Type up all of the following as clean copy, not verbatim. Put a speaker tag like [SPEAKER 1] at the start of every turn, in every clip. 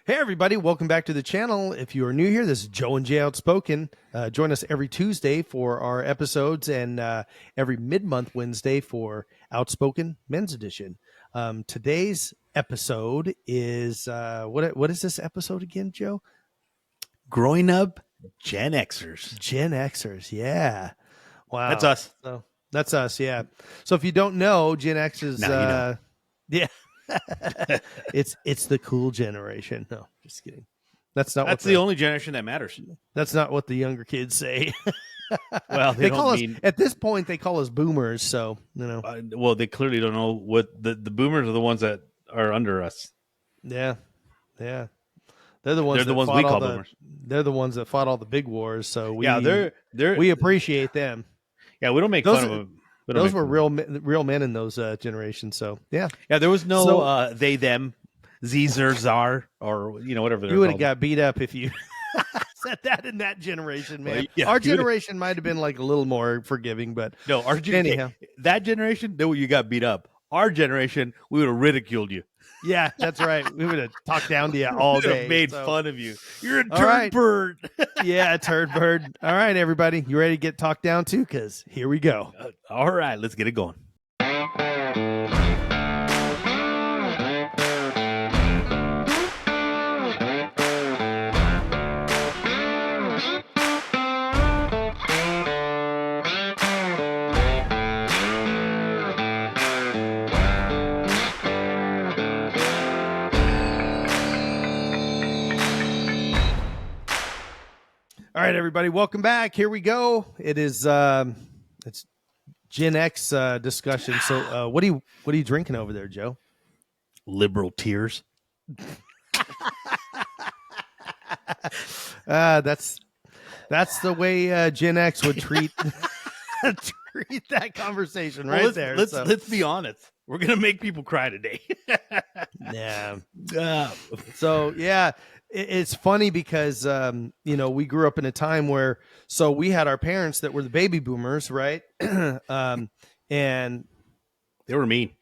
[SPEAKER 1] Hey, everybody. Welcome back to the channel. If you are new here, this is Joe and Jay Outspoken. Join us every Tuesday for our episodes and every mid-month Wednesday for Outspoken Men's Edition. Today's episode is, what is this episode again, Joe?
[SPEAKER 2] Growing Up Gen Xers.
[SPEAKER 1] Gen Xers, yeah. Wow.
[SPEAKER 2] That's us.
[SPEAKER 1] So, that's us, yeah. So if you don't know, Gen X is, yeah. it's the cool generation. No, just kidding. That's
[SPEAKER 2] the only generation that matters.
[SPEAKER 1] That's not what the younger kids say.
[SPEAKER 2] Well, they
[SPEAKER 1] call
[SPEAKER 2] don't
[SPEAKER 1] us at this point. They call us boomers. So you know.
[SPEAKER 2] Well, they clearly don't know what the boomers are. The ones that are under us.
[SPEAKER 1] Yeah. They're the ones.
[SPEAKER 2] They're the ones we call boomers.
[SPEAKER 1] They're the ones that fought all the big wars. So we appreciate them.
[SPEAKER 2] Yeah, we don't make fun of them.
[SPEAKER 1] Those were real men in those generations. So yeah.
[SPEAKER 2] There was no they them, Zer, Czar, or whatever.
[SPEAKER 1] You would have got beat up if you said that in that generation, man. Well, yeah, our generation might have been like a little more forgiving, but
[SPEAKER 2] no, anyhow, that generation, you got beat up. Our generation, we would have ridiculed you.
[SPEAKER 1] Yeah, that's right. We would have talked down to you all day.
[SPEAKER 2] Made fun of you. You're a turd bird.
[SPEAKER 1] Yeah, a turd bird. All right, everybody. You ready to get talked down to? Because here we go.
[SPEAKER 2] All right, let's get it going.
[SPEAKER 1] All right, everybody, welcome back. Here we go. It is it's Gen X discussion. So, what are you drinking over there, Joe?
[SPEAKER 2] Liberal tears.
[SPEAKER 1] That's the way Gen X would treat treat that conversation right there.
[SPEAKER 2] Let's be honest. We're gonna make people cry today.
[SPEAKER 1] Yeah. So yeah. It's funny because, we grew up in a time where, so we had our parents that were the baby boomers, right? And
[SPEAKER 2] they were mean.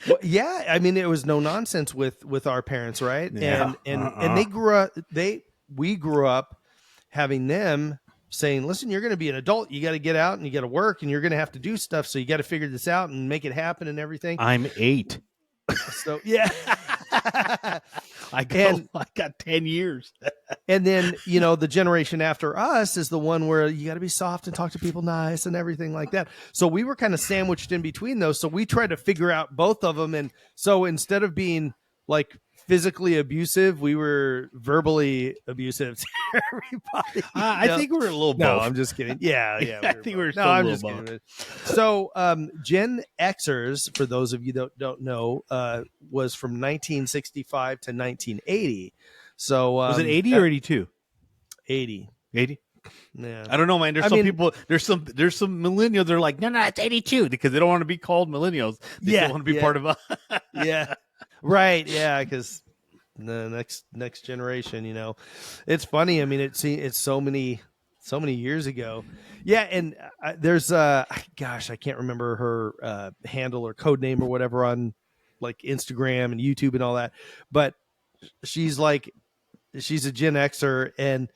[SPEAKER 1] Well, yeah. I mean, it was no nonsense with our parents, right?
[SPEAKER 2] Yeah.
[SPEAKER 1] And we grew up having them saying, listen, you're going to be an adult. You got to get out and you got to work and you're going to have to do stuff. So you got to figure this out and make it happen and everything.
[SPEAKER 2] I'm 8.
[SPEAKER 1] So, yeah.
[SPEAKER 2] I got 10 years.
[SPEAKER 1] And then, the generation after us is the one where you got to be soft and talk to people nice and everything like that. So we were kind of sandwiched in between those. So we tried to figure out both of them. And so instead of being like physically abusive, we were verbally abusive to everybody.
[SPEAKER 2] I think we're a little both.
[SPEAKER 1] No, I'm just kidding. Yeah.
[SPEAKER 2] I think we're still a little both.
[SPEAKER 1] So Gen Xers, for those of you that don't know, was from 1965 to 1980. So
[SPEAKER 2] was it 80 or 82?
[SPEAKER 1] 80.
[SPEAKER 2] 80?
[SPEAKER 1] Yeah.
[SPEAKER 2] I don't know, man. There's some millennials. They're like, no, it's 82 because they don't want to be called millennials. They still want to be part of us.
[SPEAKER 1] Yeah. Right. Yeah. Because the next generation, it's funny. I mean, it's so many years ago. Yeah. And there's gosh, I can't remember her handle or code name or whatever on like Instagram and YouTube and all that. But she's a Gen Xer and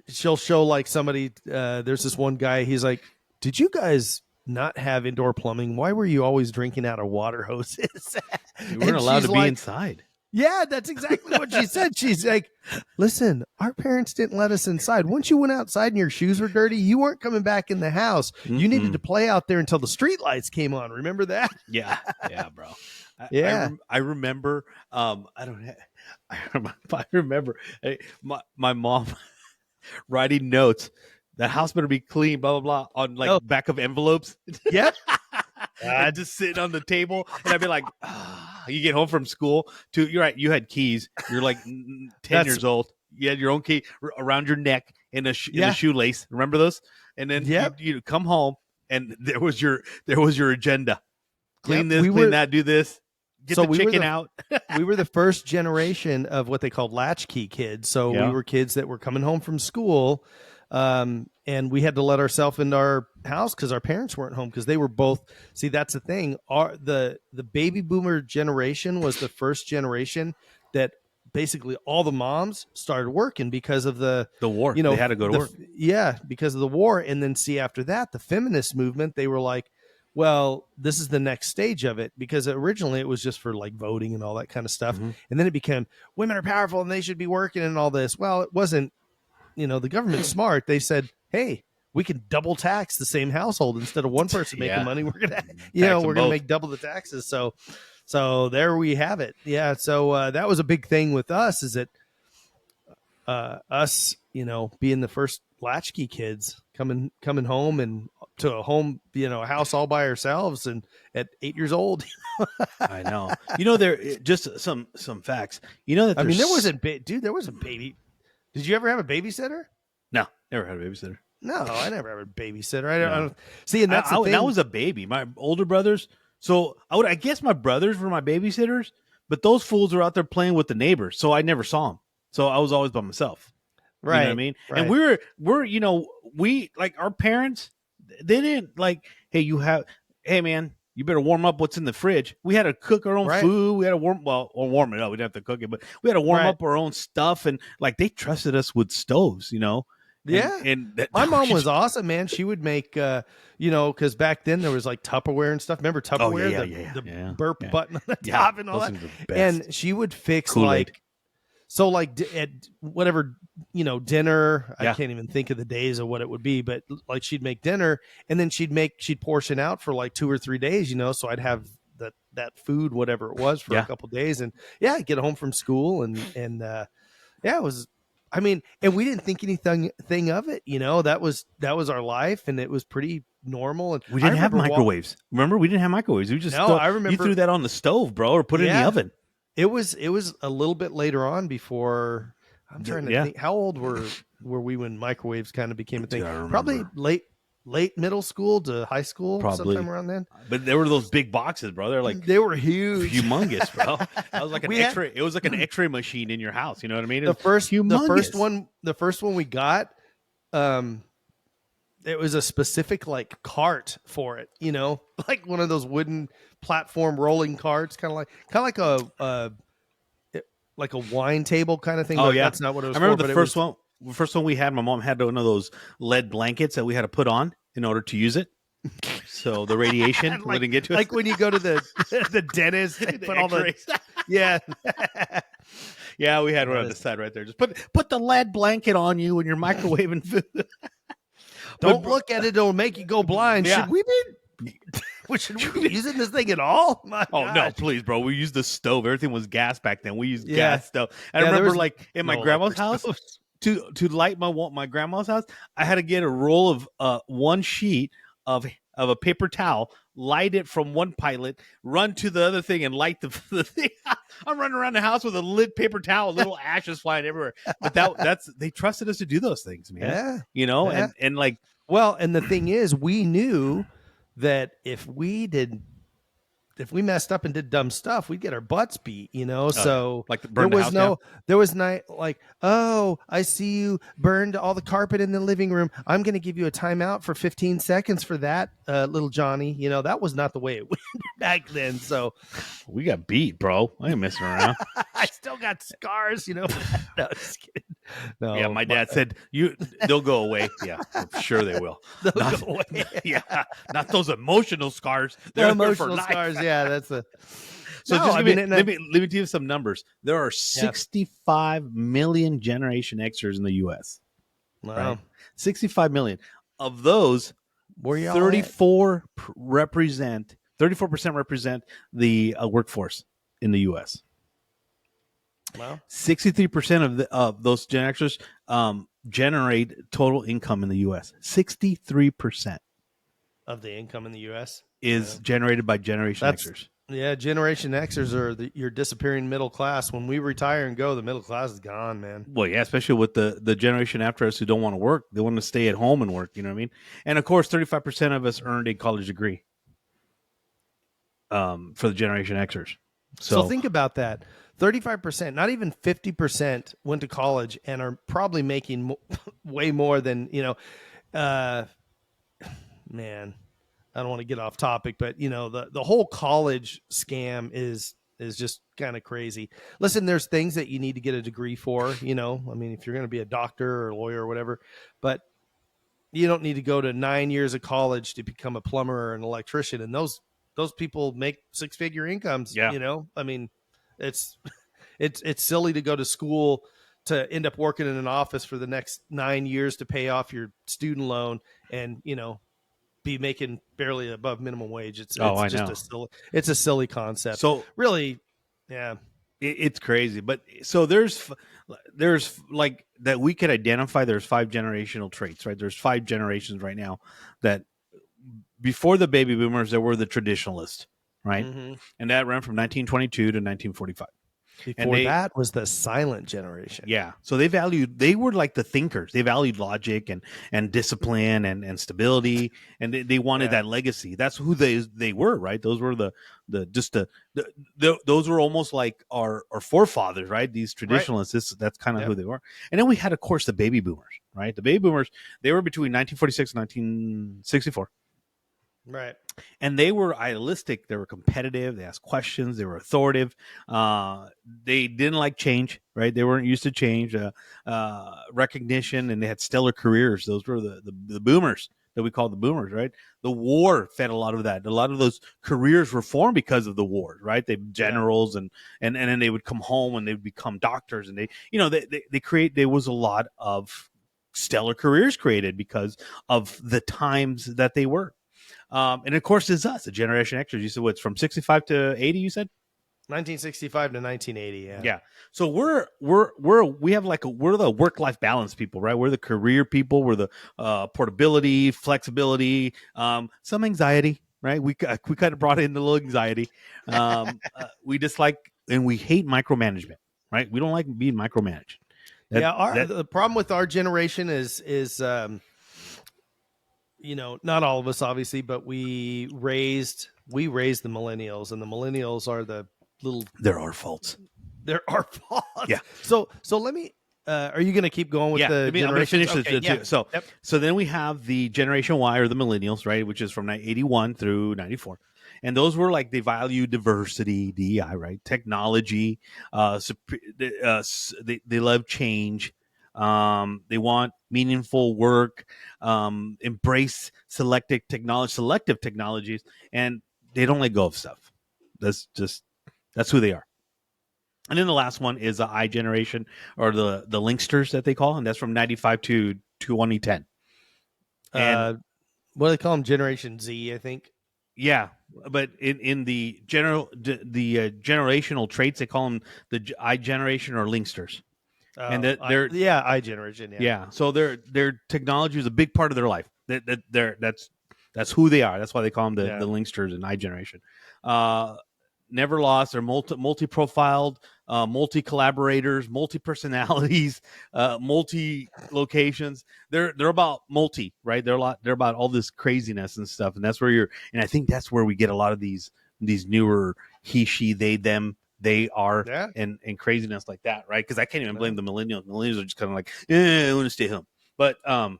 [SPEAKER 1] she'll show like somebody, there's this one guy, he's like, did you guys not have indoor plumbing? Why were you always drinking out of water hoses?
[SPEAKER 2] You weren't allowed to be inside.
[SPEAKER 1] Yeah, that's exactly what she said. She's like, listen, our parents didn't let us inside. Once you went outside and your shoes were dirty, you weren't coming back in the house. Mm-mm. You needed to play out there until the street lights came on. Remember that?
[SPEAKER 2] Yeah, bro. I remember. I remember my mom writing notes. The house better be clean, blah, blah, blah, on back of envelopes.
[SPEAKER 1] Yep.
[SPEAKER 2] I'd just sit on the table and I'd be like, you get home from school you're right. You had keys. You're like 10 years old. You had your own key around your neck in a shoelace. Remember those? And then you come home and there was your agenda. Clean this, clean that, do this. Get the chicken out.
[SPEAKER 1] We were the first generation of what they called latchkey kids. So we were kids that were coming home from school. And we had to let ourselves into our house because our parents weren't home because they were both. See, that's the thing. The baby boomer generation was the first generation that basically all the moms started working because of the
[SPEAKER 2] war.
[SPEAKER 1] you
[SPEAKER 2] They
[SPEAKER 1] know
[SPEAKER 2] had to go to work.
[SPEAKER 1] yeah, because of the war. And then see, after that, the feminist movement, they were like, well, this is the next stage of it, because originally it was just for like voting and all that kind of stuff.
[SPEAKER 2] Mm-hmm.
[SPEAKER 1] And then it became women are powerful and they should be working and all this. Well, it wasn't, the government's smart. They said, hey, we can double tax the same household. Instead of one person making money, we're gonna we're gonna make double the taxes. So there we have it. Yeah. So that was a big thing with us, is that us, being the first latchkey kids coming home and to a home, a house all by ourselves, and at 8 years old.
[SPEAKER 2] I know. There just some facts. That
[SPEAKER 1] I mean, there wasn't, dude. There was a baby. Did you ever have a babysitter?
[SPEAKER 2] No, never had a babysitter.
[SPEAKER 1] No, I never had a babysitter. I don't see, and that's the thing.
[SPEAKER 2] I was a baby. My older brothers. So I guess my brothers were my babysitters, but those fools were out there playing with the neighbors, so I never saw them. So I was always by myself.
[SPEAKER 1] Right.
[SPEAKER 2] You know what I mean?
[SPEAKER 1] Right.
[SPEAKER 2] And we like, our parents, they didn't like, hey man, you better warm up what's in the fridge. We had to cook our own food. We had to warm it up. We didn't have to cook it, but we had to warm up our own stuff. And like, they trusted us with stoves,
[SPEAKER 1] Yeah.
[SPEAKER 2] And
[SPEAKER 1] my mom was awesome, man. She would make, because back then there was like Tupperware and stuff. Remember Tupperware? The burp button on the top and all that. And she would fix Kool-Aid. At whatever, dinner, I can't even think of the days of what it would be, but like she'd make dinner, and then she'd portion out for like 2 or 3 days, so I'd have that food, whatever it was, for a couple of days. And I'd get home from school and it was, I mean, and we didn't think anything of it, that was our life, and it was pretty normal. And
[SPEAKER 2] we didn't have microwaves. Remember, we didn't have microwaves. We just
[SPEAKER 1] I remember
[SPEAKER 2] you threw that on the stove, bro, or put it in the oven.
[SPEAKER 1] It was a little bit later on before. I'm trying to think. How old were we when microwaves kind of became a thing? Probably late middle school to high school, sometime around then.
[SPEAKER 2] But there were those big boxes, bro.
[SPEAKER 1] They were huge,
[SPEAKER 2] humongous, bro. That was like an X-ray. It was like an X-ray machine in your house. You know what I mean?
[SPEAKER 1] The first one we got, it was a specific like cart for it. Like one of those wooden platform rolling carts, kind of like a wine table kind of thing.
[SPEAKER 2] Oh,
[SPEAKER 1] yeah, that's not what it was.
[SPEAKER 2] I remember the first one we had. My mom had one of those lead blankets that we had to put on in order to use it. So the radiation wouldn't get to us.
[SPEAKER 1] Like when you go to the dentist, they put all the yeah.
[SPEAKER 2] Yeah, we had one on the side right there. Just put the lead blanket on you when you're microwaving food.
[SPEAKER 1] Don't look at it; it'll make you go blind.
[SPEAKER 2] Yeah.
[SPEAKER 1] Should we be using this thing at all?
[SPEAKER 2] No, please, bro. We used the stove. Everything was gas back then. We used gas stove. I remember, like in my grandma's house, to light my grandma's house, I had to get a roll of one sheet of a paper towel, light it from one pilot, run to the other thing, and light the thing. I'm running around the house with a lit paper towel, little ashes flying everywhere. But that's they trusted us to do those things, man.
[SPEAKER 1] Yeah.
[SPEAKER 2] And like,
[SPEAKER 1] well, and the thing is, we knew that if we messed up and did dumb stuff, we'd get our butts beat, so
[SPEAKER 2] like
[SPEAKER 1] there was like, oh, I see you burned all the carpet in the living room. I'm going to give you a timeout for 15 seconds for that, little Johnny. That was not the way it went back then. So
[SPEAKER 2] we got beat, bro. I ain't messing around.
[SPEAKER 1] I still got scars, No, just kidding. No,
[SPEAKER 2] yeah, my dad said they'll go away. Yeah, I'm sure they will.
[SPEAKER 1] They'll go away.
[SPEAKER 2] Yeah, not those emotional scars.
[SPEAKER 1] They're emotional scars. Yeah, that's a.
[SPEAKER 2] So let me give you some numbers. There are 65 million Generation Xers in the U.S.
[SPEAKER 1] Wow,
[SPEAKER 2] right? 65 million of those. 34% represent the workforce in the U.S.
[SPEAKER 1] Wow,
[SPEAKER 2] 63% of those Gen Xers generate total income in the U.S. 63%
[SPEAKER 1] of the income in the U.S.
[SPEAKER 2] is generated by Generation Xers.
[SPEAKER 1] Yeah, Generation Xers are your disappearing middle class. When we retire and go, the middle class is gone, man.
[SPEAKER 2] Well, yeah, especially with the generation after us who don't want to work. They want to stay at home and work, you know what I mean? And, of course, 35% of us earned a college degree for the Generation Xers.
[SPEAKER 1] So think about that. 35%, not even 50% went to college and are probably making way more than, man, I don't want to get off topic, but, the whole college scam is is just kind of crazy. Listen, there's things that you need to get a degree for, I mean, if you're going to be a doctor or a lawyer or whatever, but you don't need to go to 9 years of college to become a plumber or an electrician. And those people make 6-figure incomes,
[SPEAKER 2] Yeah.
[SPEAKER 1] I mean, it's, it's silly to go to school to end up working in an office for the next 9 years to pay off your student loan and, be making barely above minimum wage.
[SPEAKER 2] Oh,
[SPEAKER 1] It's
[SPEAKER 2] I
[SPEAKER 1] just
[SPEAKER 2] know.
[SPEAKER 1] it's a silly concept.
[SPEAKER 2] So
[SPEAKER 1] Really, yeah.
[SPEAKER 2] it's crazy. But so there's like that we could identify. There's 5 generational traits, right? There's 5 generations right now that before the baby boomers, there were the traditionalists, right?
[SPEAKER 1] Mm-hmm.
[SPEAKER 2] And that ran from 1922 to 1945. And
[SPEAKER 1] Before that was the silent generation.
[SPEAKER 2] yeah, so they were like the thinkers. They valued logic and discipline and stability, and they wanted
[SPEAKER 1] Yeah.
[SPEAKER 2] that legacy. That's who they were, right? Those were those were almost like our forefathers, right? These
[SPEAKER 1] Right.
[SPEAKER 2] traditionalists. That's kind of
[SPEAKER 1] Yep.
[SPEAKER 2] who they were. And then we had, of course, the baby boomers, right? The baby boomers, they were between 1946 and 1964.
[SPEAKER 1] Right.
[SPEAKER 2] And they were idealistic. They were competitive. They asked questions. They were authoritative. They didn't like change, right? They weren't used to change, recognition, and they had stellar careers. Those were the boomers that we call the boomers, right? The war fed a lot of that. A lot of those careers were formed because of the war, right? They generals and then they would come home and they would become doctors, and they create. There was a lot of stellar careers created because of the times that they were. And of course, there's us, a Generation Xers. You said what's from 65 to 80? You said
[SPEAKER 1] 1965 to 1980. Yeah.
[SPEAKER 2] yeah. So we have like we're the work-life balance people, right? We're the career people. We're the portability, flexibility, some anxiety, right? We kind of brought in the little anxiety. We dislike and we hate micromanagement, right? We don't like being micromanaged.
[SPEAKER 1] The problem with our generation is not all of us obviously, but we raised the millennials, and the millennials are the little.
[SPEAKER 2] There are faults.
[SPEAKER 1] There are faults.
[SPEAKER 2] Yeah.
[SPEAKER 1] So let me. Are you going to keep going with the
[SPEAKER 2] I'm going to finish
[SPEAKER 1] okay,
[SPEAKER 2] this. So then we have the Generation Y, or the millennials, right, which is from 81 through 94. And those were like, they value diversity, DEI, right? Technology. They love change. They want meaningful work. Embrace selective technologies, and they don't let go of stuff. That's who they are. And then the last one is the I generation, or the linksters that they call, and that's from 95 to 2010. And
[SPEAKER 1] what do they call them? Generation Z, I think.
[SPEAKER 2] yeah, but in the generational traits, they call them the I generation or linksters. And they're
[SPEAKER 1] I generation.
[SPEAKER 2] yeah. So their technology is a big part of their life. That's who they are. That's why they call them the linksters and I generation. Never lost. They're multi-profiled, multi-collaborators, multi-personalities, multi-locations. They're about multi, right? They're about all this craziness and stuff. And that's where and I think that's where we get a lot of these newer he, she, they, them, they are, and craziness like that, right? Because I can't even blame the millennials. Millennials are just kind of like, I want to stay home. But
[SPEAKER 1] and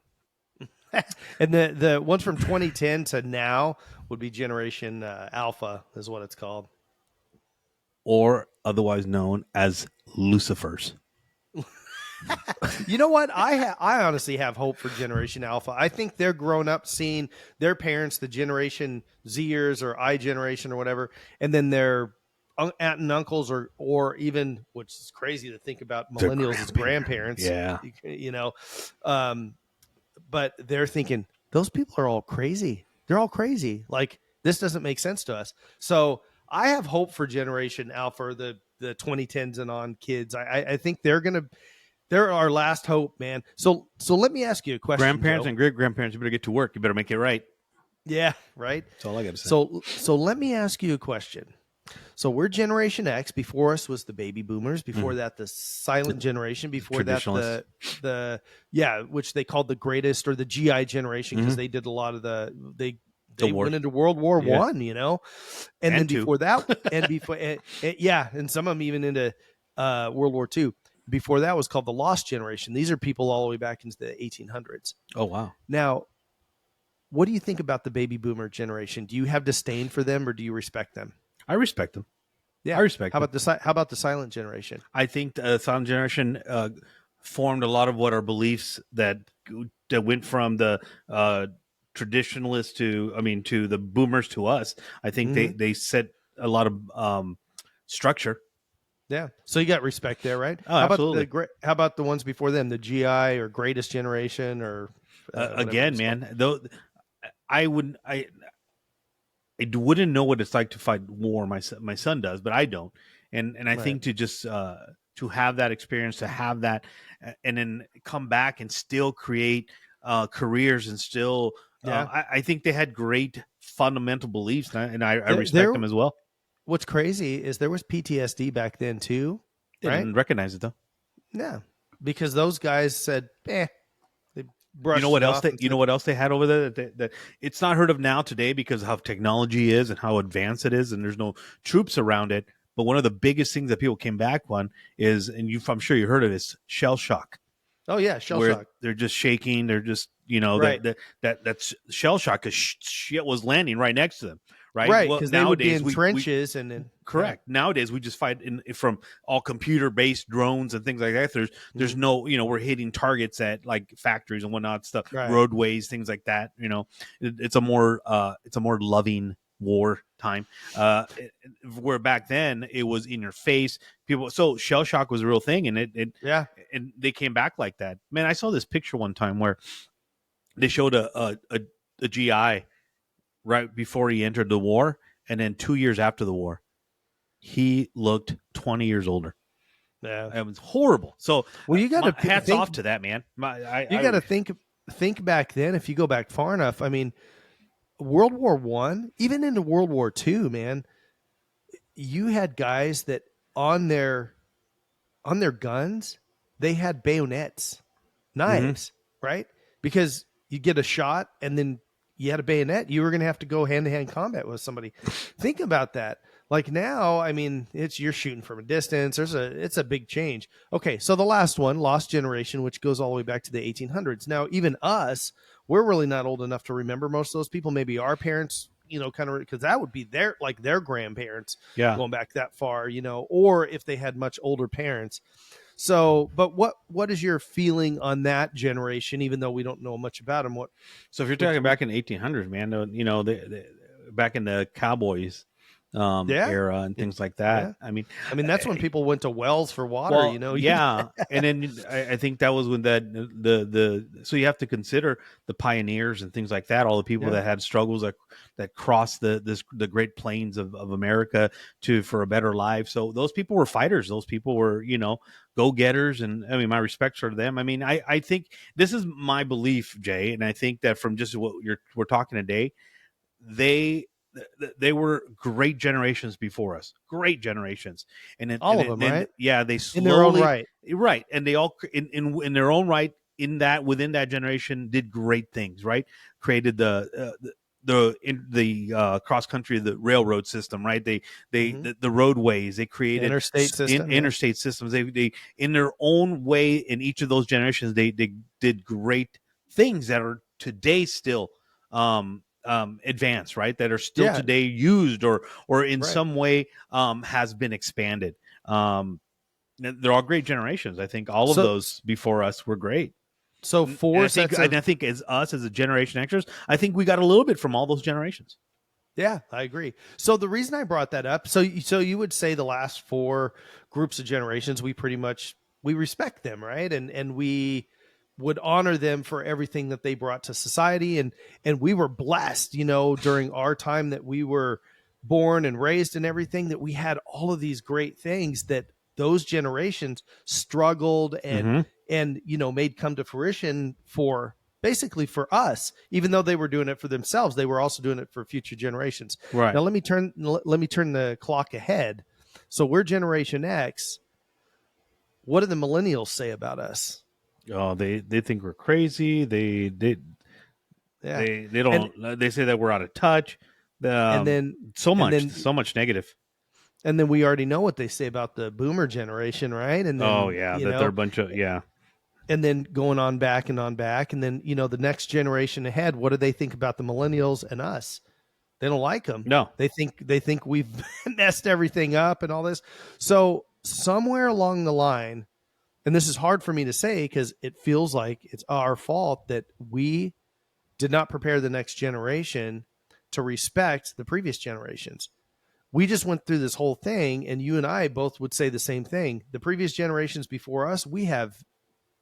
[SPEAKER 1] the ones from 2010 to now would be Generation Alpha, is what it's called,
[SPEAKER 2] or otherwise known as Lucifers.
[SPEAKER 1] You know what? I honestly have hope for Generation Alpha. I think they're grown up seeing their parents, the Generation Zers or I generation or whatever, and then their aunt and uncles, or even, which is crazy to think about, millennials as grandparents.
[SPEAKER 2] Yeah.
[SPEAKER 1] But they're thinking, those people are all crazy. They're all crazy. Like, this doesn't make sense to us. So I have hope for Generation Alpha, the 2010s and on kids. I think they're our last hope, man. So let me ask you a question.
[SPEAKER 2] Grandparents
[SPEAKER 1] Joe.
[SPEAKER 2] and great grandparents, you better get to work. You better make it right.
[SPEAKER 1] Yeah, right.
[SPEAKER 2] That's all I got to say.
[SPEAKER 1] So let me ask you a question. So we're Generation X. Before us was the baby boomers. Before that, the silent generation. Before that, the which they called the greatest, or the GI generation, because they did a lot of they went into World War I, and then before that, and some of them even into World War II. Before that was called the Lost Generation. These are people all the way back into the 1800s.
[SPEAKER 2] Oh, wow.
[SPEAKER 1] Now, what do you think about the baby boomer generation? Do you have disdain for them, or do you respect them?
[SPEAKER 2] I respect them. I
[SPEAKER 1] Yeah.
[SPEAKER 2] respect it.
[SPEAKER 1] How about the silent generation?
[SPEAKER 2] I think the silent generation formed a lot of what our beliefs that went from the traditionalists to, I mean, to the boomers to us. I think
[SPEAKER 1] Mm-hmm.
[SPEAKER 2] they set a lot of structure.
[SPEAKER 1] Yeah. So you got respect there, right?
[SPEAKER 2] Oh, absolutely.
[SPEAKER 1] How about the ones before them, the GI or Greatest Generation or whatever it
[SPEAKER 2] Again,
[SPEAKER 1] was called?
[SPEAKER 2] man, though I would I wouldn't know what it's like to fight war. My son does, but I don't. And I
[SPEAKER 1] Right.
[SPEAKER 2] think to just to have that experience, to have that, and then come back and still create careers and still.
[SPEAKER 1] Yeah.
[SPEAKER 2] I think they had great fundamental beliefs, and I respect
[SPEAKER 1] There
[SPEAKER 2] them as well.
[SPEAKER 1] what's crazy is there was PTSD back then too,
[SPEAKER 2] They
[SPEAKER 1] right?
[SPEAKER 2] didn't recognize it though.
[SPEAKER 1] Yeah. Because those guys said, they
[SPEAKER 2] You know
[SPEAKER 1] brushed
[SPEAKER 2] what
[SPEAKER 1] it
[SPEAKER 2] else
[SPEAKER 1] off
[SPEAKER 2] they
[SPEAKER 1] and
[SPEAKER 2] you know
[SPEAKER 1] said,
[SPEAKER 2] what else they had over there that it's not heard of now today because of how technology is and how advanced it is, and there's no troops around it. But one of the biggest things that people came back on is, and I'm sure you heard of this, shell shock,
[SPEAKER 1] oh yeah, shell
[SPEAKER 2] where
[SPEAKER 1] shock.
[SPEAKER 2] they're just shaking, they're just
[SPEAKER 1] Right.
[SPEAKER 2] that's shell shock because shit was landing right next to them, right?
[SPEAKER 1] Right.
[SPEAKER 2] Well,
[SPEAKER 1] Because they would be
[SPEAKER 2] nowadays
[SPEAKER 1] in
[SPEAKER 2] we
[SPEAKER 1] trenches and then yeah.
[SPEAKER 2] correct. Nowadays, we just fight from all computer based drones and things like that. There's
[SPEAKER 1] Mhm.
[SPEAKER 2] no, we're hitting targets at like factories and whatnot, stuff,
[SPEAKER 1] Right.
[SPEAKER 2] roadways, things like that. It's a more loving war time. Where back then it was in your face. People, so shell shock was a real thing, and
[SPEAKER 1] Yeah.
[SPEAKER 2] and they came back like that. Man, I saw this picture one time where they showed a GI right before he entered the war, and then 2 years after the war he looked 20 years older.
[SPEAKER 1] Yeah.
[SPEAKER 2] It was horrible. So,
[SPEAKER 1] Well, you got
[SPEAKER 2] my
[SPEAKER 1] to
[SPEAKER 2] hats
[SPEAKER 1] think.
[SPEAKER 2] off to that man.
[SPEAKER 1] You got to think back then. If you go back far enough, I mean, World War One, even into World War Two, man, you had guys that on their on their guns, they had bayonets,
[SPEAKER 2] mm-hmm.
[SPEAKER 1] knives, right? Because you get a shot and then you had a bayonet, you were going to have to go hand to hand combat with somebody. Think about that. Like now, I mean, it's you're shooting from a distance. It's a big change. Okay, so the last one, Lost Generation, which goes all the way back to the 1800s. Now, even us, we're really not old enough to remember most of those people. Maybe our parents, kind of because that would be their grandparents
[SPEAKER 2] Yeah.
[SPEAKER 1] going back that far, or if they had much older parents. So, but what is your feeling on that generation? Even though we don't know much about them,
[SPEAKER 2] So if you're
[SPEAKER 1] what
[SPEAKER 2] talking back in the 1800s, man, back in the cowboys
[SPEAKER 1] yeah,
[SPEAKER 2] era and things like that.
[SPEAKER 1] yeah. I mean, that's when people went to wells for water.
[SPEAKER 2] Well, yeah, and then I think that was when the so you have to consider the pioneers and things like that, all the people
[SPEAKER 1] yeah,
[SPEAKER 2] that had struggles that crossed the Great Plains of America for a better life. So those people were fighters. Those people were go getters, and I mean my respects are to them. I mean I think this is my belief, Jay, and I think that from just what we're talking today, they they were great generations before us, great generations,
[SPEAKER 1] all of them, right,
[SPEAKER 2] yeah, they
[SPEAKER 1] in their own
[SPEAKER 2] slowly,
[SPEAKER 1] right.
[SPEAKER 2] right, and they all in their own right, within that generation, did great things, right, created the cross country, the railroad system, right,
[SPEAKER 1] Mm-hmm.
[SPEAKER 2] the roadways, they
[SPEAKER 1] The
[SPEAKER 2] created
[SPEAKER 1] interstate system, yeah,
[SPEAKER 2] interstate systems, they in their own way, in each of those generations, they did great things that are today still advanced, right, that are still
[SPEAKER 1] yeah,
[SPEAKER 2] today used, or in
[SPEAKER 1] right.
[SPEAKER 2] some way has been expanded. They're all great generations. I think all of
[SPEAKER 1] So,
[SPEAKER 2] those before us were great.
[SPEAKER 1] so
[SPEAKER 2] and
[SPEAKER 1] four
[SPEAKER 2] I think
[SPEAKER 1] sets
[SPEAKER 2] and
[SPEAKER 1] of
[SPEAKER 2] I think as us as a generation extras, I think we got a little bit from all those generations.
[SPEAKER 1] Yeah, I agree. So the reason I brought that up, so you would say the last four groups of generations, we respect them, right? And we would honor them for everything that they brought to society, and we were blessed, during our time that we were born and raised and everything, that we had all of these great things that those generations struggled
[SPEAKER 2] Mm-hmm.
[SPEAKER 1] and made come to fruition for basically for us. Even though they were doing it for themselves, they were also doing it for future generations.
[SPEAKER 2] Right.
[SPEAKER 1] Now let me turn the clock ahead. So we're Generation X. What do the millennials say about us?
[SPEAKER 2] Oh, they think we're crazy.
[SPEAKER 1] Yeah.
[SPEAKER 2] They
[SPEAKER 1] and
[SPEAKER 2] don't. They say that we're out of touch.
[SPEAKER 1] and then and then
[SPEAKER 2] So much negative.
[SPEAKER 1] and then we already know what they say about the boomer generation, right? And
[SPEAKER 2] Oh
[SPEAKER 1] then
[SPEAKER 2] yeah, that they're a bunch of, yeah.
[SPEAKER 1] and then going on back and on back, and then the next generation ahead, what do they think about the millennials and us? They don't like them.
[SPEAKER 2] No.
[SPEAKER 1] They think we've messed everything up and all this. So somewhere along the line, and this is hard for me to say because it feels like it's our fault that we did not prepare the next generation to respect the previous generations. We just went through this whole thing, and you and I both would say the same thing. The previous generations before us, we have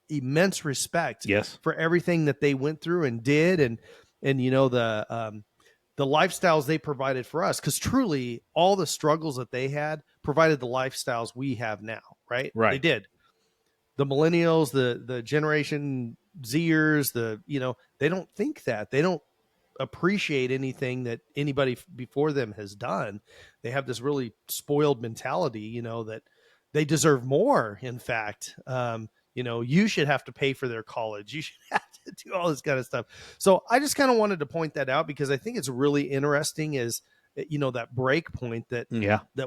[SPEAKER 1] immense respect for everything that they went through and did, and you know, the lifestyles they provided for us, because truly all the struggles that they had provided the lifestyles we have now, right? They did. The millennials, the generation Zers, they don't think that. They don't appreciate anything that anybody before them has done. They have this really spoiled mentality, that they deserve more. In fact, you should have to pay for their college. You should have to do all this kind of stuff. So I just kind of wanted to point that out because I think it's really interesting is, that break point that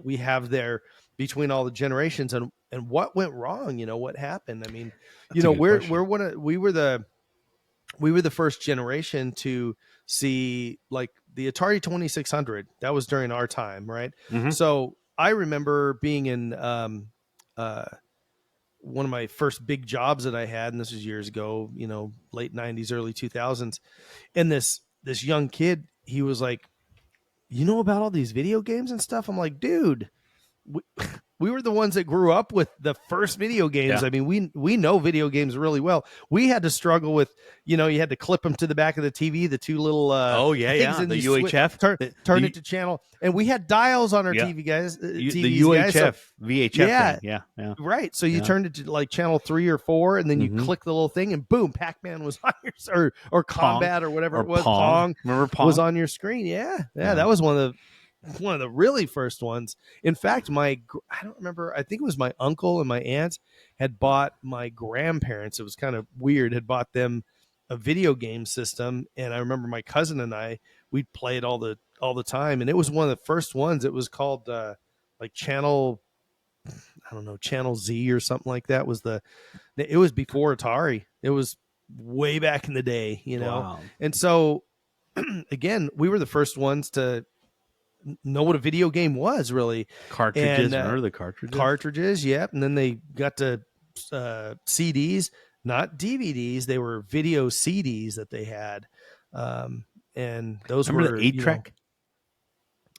[SPEAKER 1] we have there between all the generations and what went wrong, what happened. I mean, we were the first generation to see like the Atari 2600. That was during our time, right? Mm-hmm. So I remember being in one of my first big jobs that I had, and this was years ago, late 90s, early 2000s. And this young kid, he was like, you know about all these video games and stuff? I'm like, dude, we were the ones that grew up with the first video games. I mean, we know video games really well. We had to struggle with, you had to clip them to the back of the TV, the two little
[SPEAKER 2] the UHF,
[SPEAKER 1] turn it to channel, and we had dials on our TV guys. TVs,
[SPEAKER 2] the UHF,
[SPEAKER 1] guys,
[SPEAKER 2] VHF thing.
[SPEAKER 1] Right. So you turned it to like channel 3 or 4, and then you click the little thing, and boom, Pac-Man was on your or Combat or whatever it was.
[SPEAKER 2] Pong. Remember Pong
[SPEAKER 1] was on your screen? Yeah. That was one of the really first ones. In fact, I don't remember, I think it was my uncle and my aunt had bought my grandparents, it was kind of weird, had bought them a video game system. And I remember my cousin and we'd play it all the time. And it was one of the first ones. It was called like Channel Z or something like that. It was before Atari. It was way back in the day,
[SPEAKER 2] Wow.
[SPEAKER 1] And so again, we were the first ones to know what a video game was, really.
[SPEAKER 2] Cartridges. Remember the
[SPEAKER 1] cartridges? Yep. And then they got to CDs, not DVDs. They were video CDs that they had, and those
[SPEAKER 2] remember
[SPEAKER 1] were
[SPEAKER 2] the 8-track.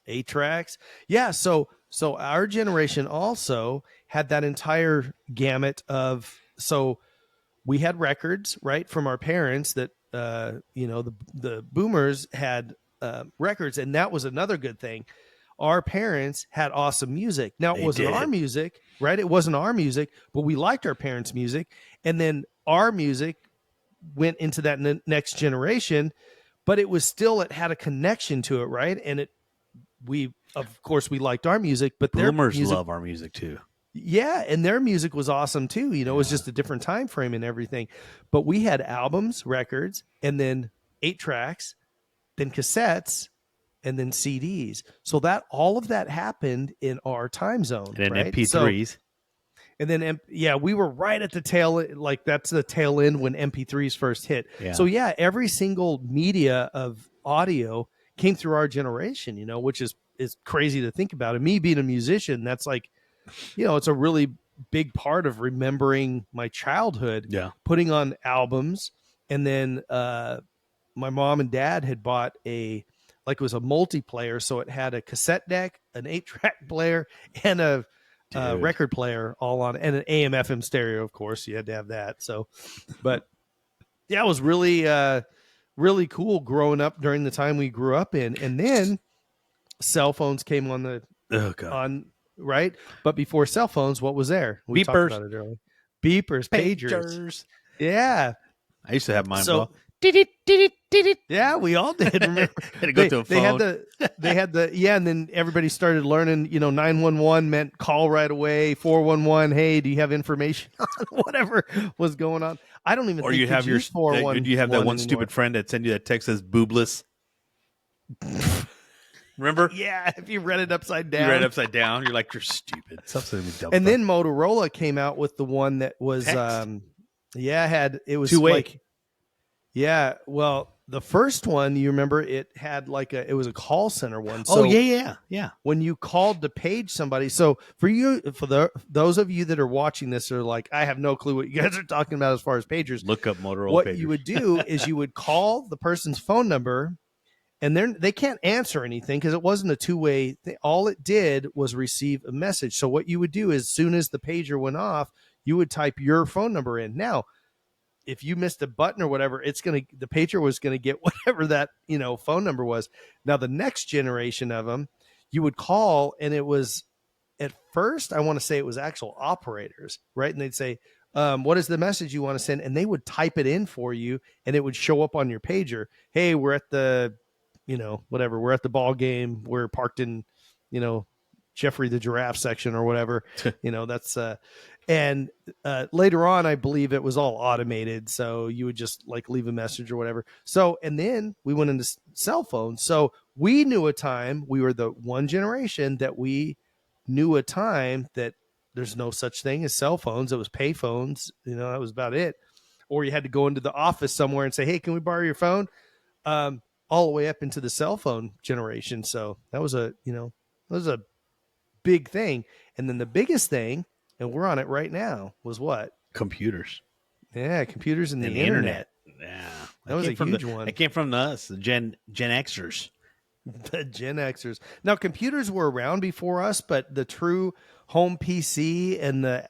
[SPEAKER 1] 8-tracks. Yeah. So our generation also had that entire gamut of. So we had records, right, from our parents that the boomers had. Records, and that was another good thing. Our parents had awesome music. Now it wasn't our music, right? It wasn't our music, but we liked our parents' music, and then our music went into that next generation. But it had a connection to it, right? And we liked our music, but
[SPEAKER 2] boomers love our music too.
[SPEAKER 1] Yeah, and their music was awesome too. It was just a different time frame and everything. But we had albums, records, and then 8-tracks. Then cassettes, and then CDs. So that all of that happened in our time zone.
[SPEAKER 2] And then
[SPEAKER 1] right?
[SPEAKER 2] MP3s.
[SPEAKER 1] And then, we were right at the tail, like that's the tail end when MP3s first hit. Yeah. So every single media of audio came through our generation, which is crazy to think about. And me being a musician, that's like, it's a really big part of remembering my childhood. Yeah. Putting on albums, and then, my mom and dad had bought it was a multiplayer. So it had a cassette deck, an 8-track player, and a record player all on, and an AM FM stereo, of course. You had to have that. So, but it was really, really cool growing up during the time we grew up in. And then cell phones came on right. But before cell phones, what was there? We talked about it earlier. Beepers, pagers. Yeah.
[SPEAKER 2] I used to have mine.
[SPEAKER 1] Yeah, we all did. Remember,
[SPEAKER 2] had to go to a phone.
[SPEAKER 1] They had the and then everybody started learning. 911 meant call right away. 411, hey, do you have information on whatever was going on? I don't even.
[SPEAKER 2] Or
[SPEAKER 1] think
[SPEAKER 2] you have your
[SPEAKER 1] 411.
[SPEAKER 2] Do you have that one stupid friend that sent you that text says boobless? Remember?
[SPEAKER 1] Yeah, if you read it upside down.
[SPEAKER 2] You're like, you're stupid.
[SPEAKER 1] And then Motorola came out with the one that was, it was
[SPEAKER 2] two-way.
[SPEAKER 1] like. Yeah. Well, the first one, you remember, it had like it was a call center one.
[SPEAKER 2] Oh
[SPEAKER 1] So
[SPEAKER 2] yeah.
[SPEAKER 1] when you called to page somebody, so for you, for those of you that are watching this are like, I have no clue what you guys are talking about as far as pagers.
[SPEAKER 2] Look up Motorola
[SPEAKER 1] What you
[SPEAKER 2] pagers.
[SPEAKER 1] would do is you would call the person's phone number, and they can't answer anything because it wasn't a two-way thing. All it did was receive a message. So what you would do is, as soon as the pager went off, you would type your phone number in. Now, if you missed a button or whatever, the pager was gonna get whatever that phone number was. Now the next generation of them, you would call, and it was, at first, I want to say it was actual operators, right? And they'd say, what is the message you want to send? And they would type it in for you, and it would show up on your pager. Hey, we're at the, whatever. We're at the ball game. We're parked in, you know, Jeffrey the giraffe section or whatever. That's and later on, I believe it was all automated. So you would just like leave a message or whatever. So, and then we went into cell phones. So we knew a time, we were the one generation that we knew a time that there's no such thing as cell phones. It was pay phones. That was about it. Or you had to go into the office somewhere and say, hey, can we borrow your phone? All the way up into the cell phone generation. So that was a big thing. And then the biggest thing, and we're on it right now, was what?
[SPEAKER 2] Computers.
[SPEAKER 1] Yeah, computers and
[SPEAKER 2] And
[SPEAKER 1] the internet.
[SPEAKER 2] Yeah.
[SPEAKER 1] That was a huge one.
[SPEAKER 2] It came from us, the Gen Xers.
[SPEAKER 1] The Gen Xers. Now, computers were around before us, but the true home PC and the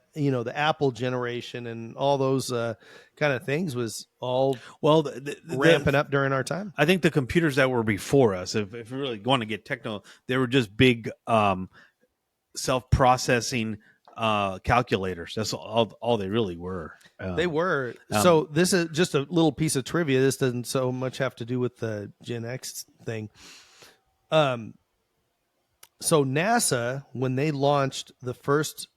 [SPEAKER 1] Apple generation and all those kind of things was all ramping up during our time.
[SPEAKER 2] I think the computers that were before us, if we really want to get technical, they were just big self-processing calculators. That's all they really were.
[SPEAKER 1] They were. So this is just a little piece of trivia. This doesn't so much have to do with the Gen X thing. So NASA, when they launched the first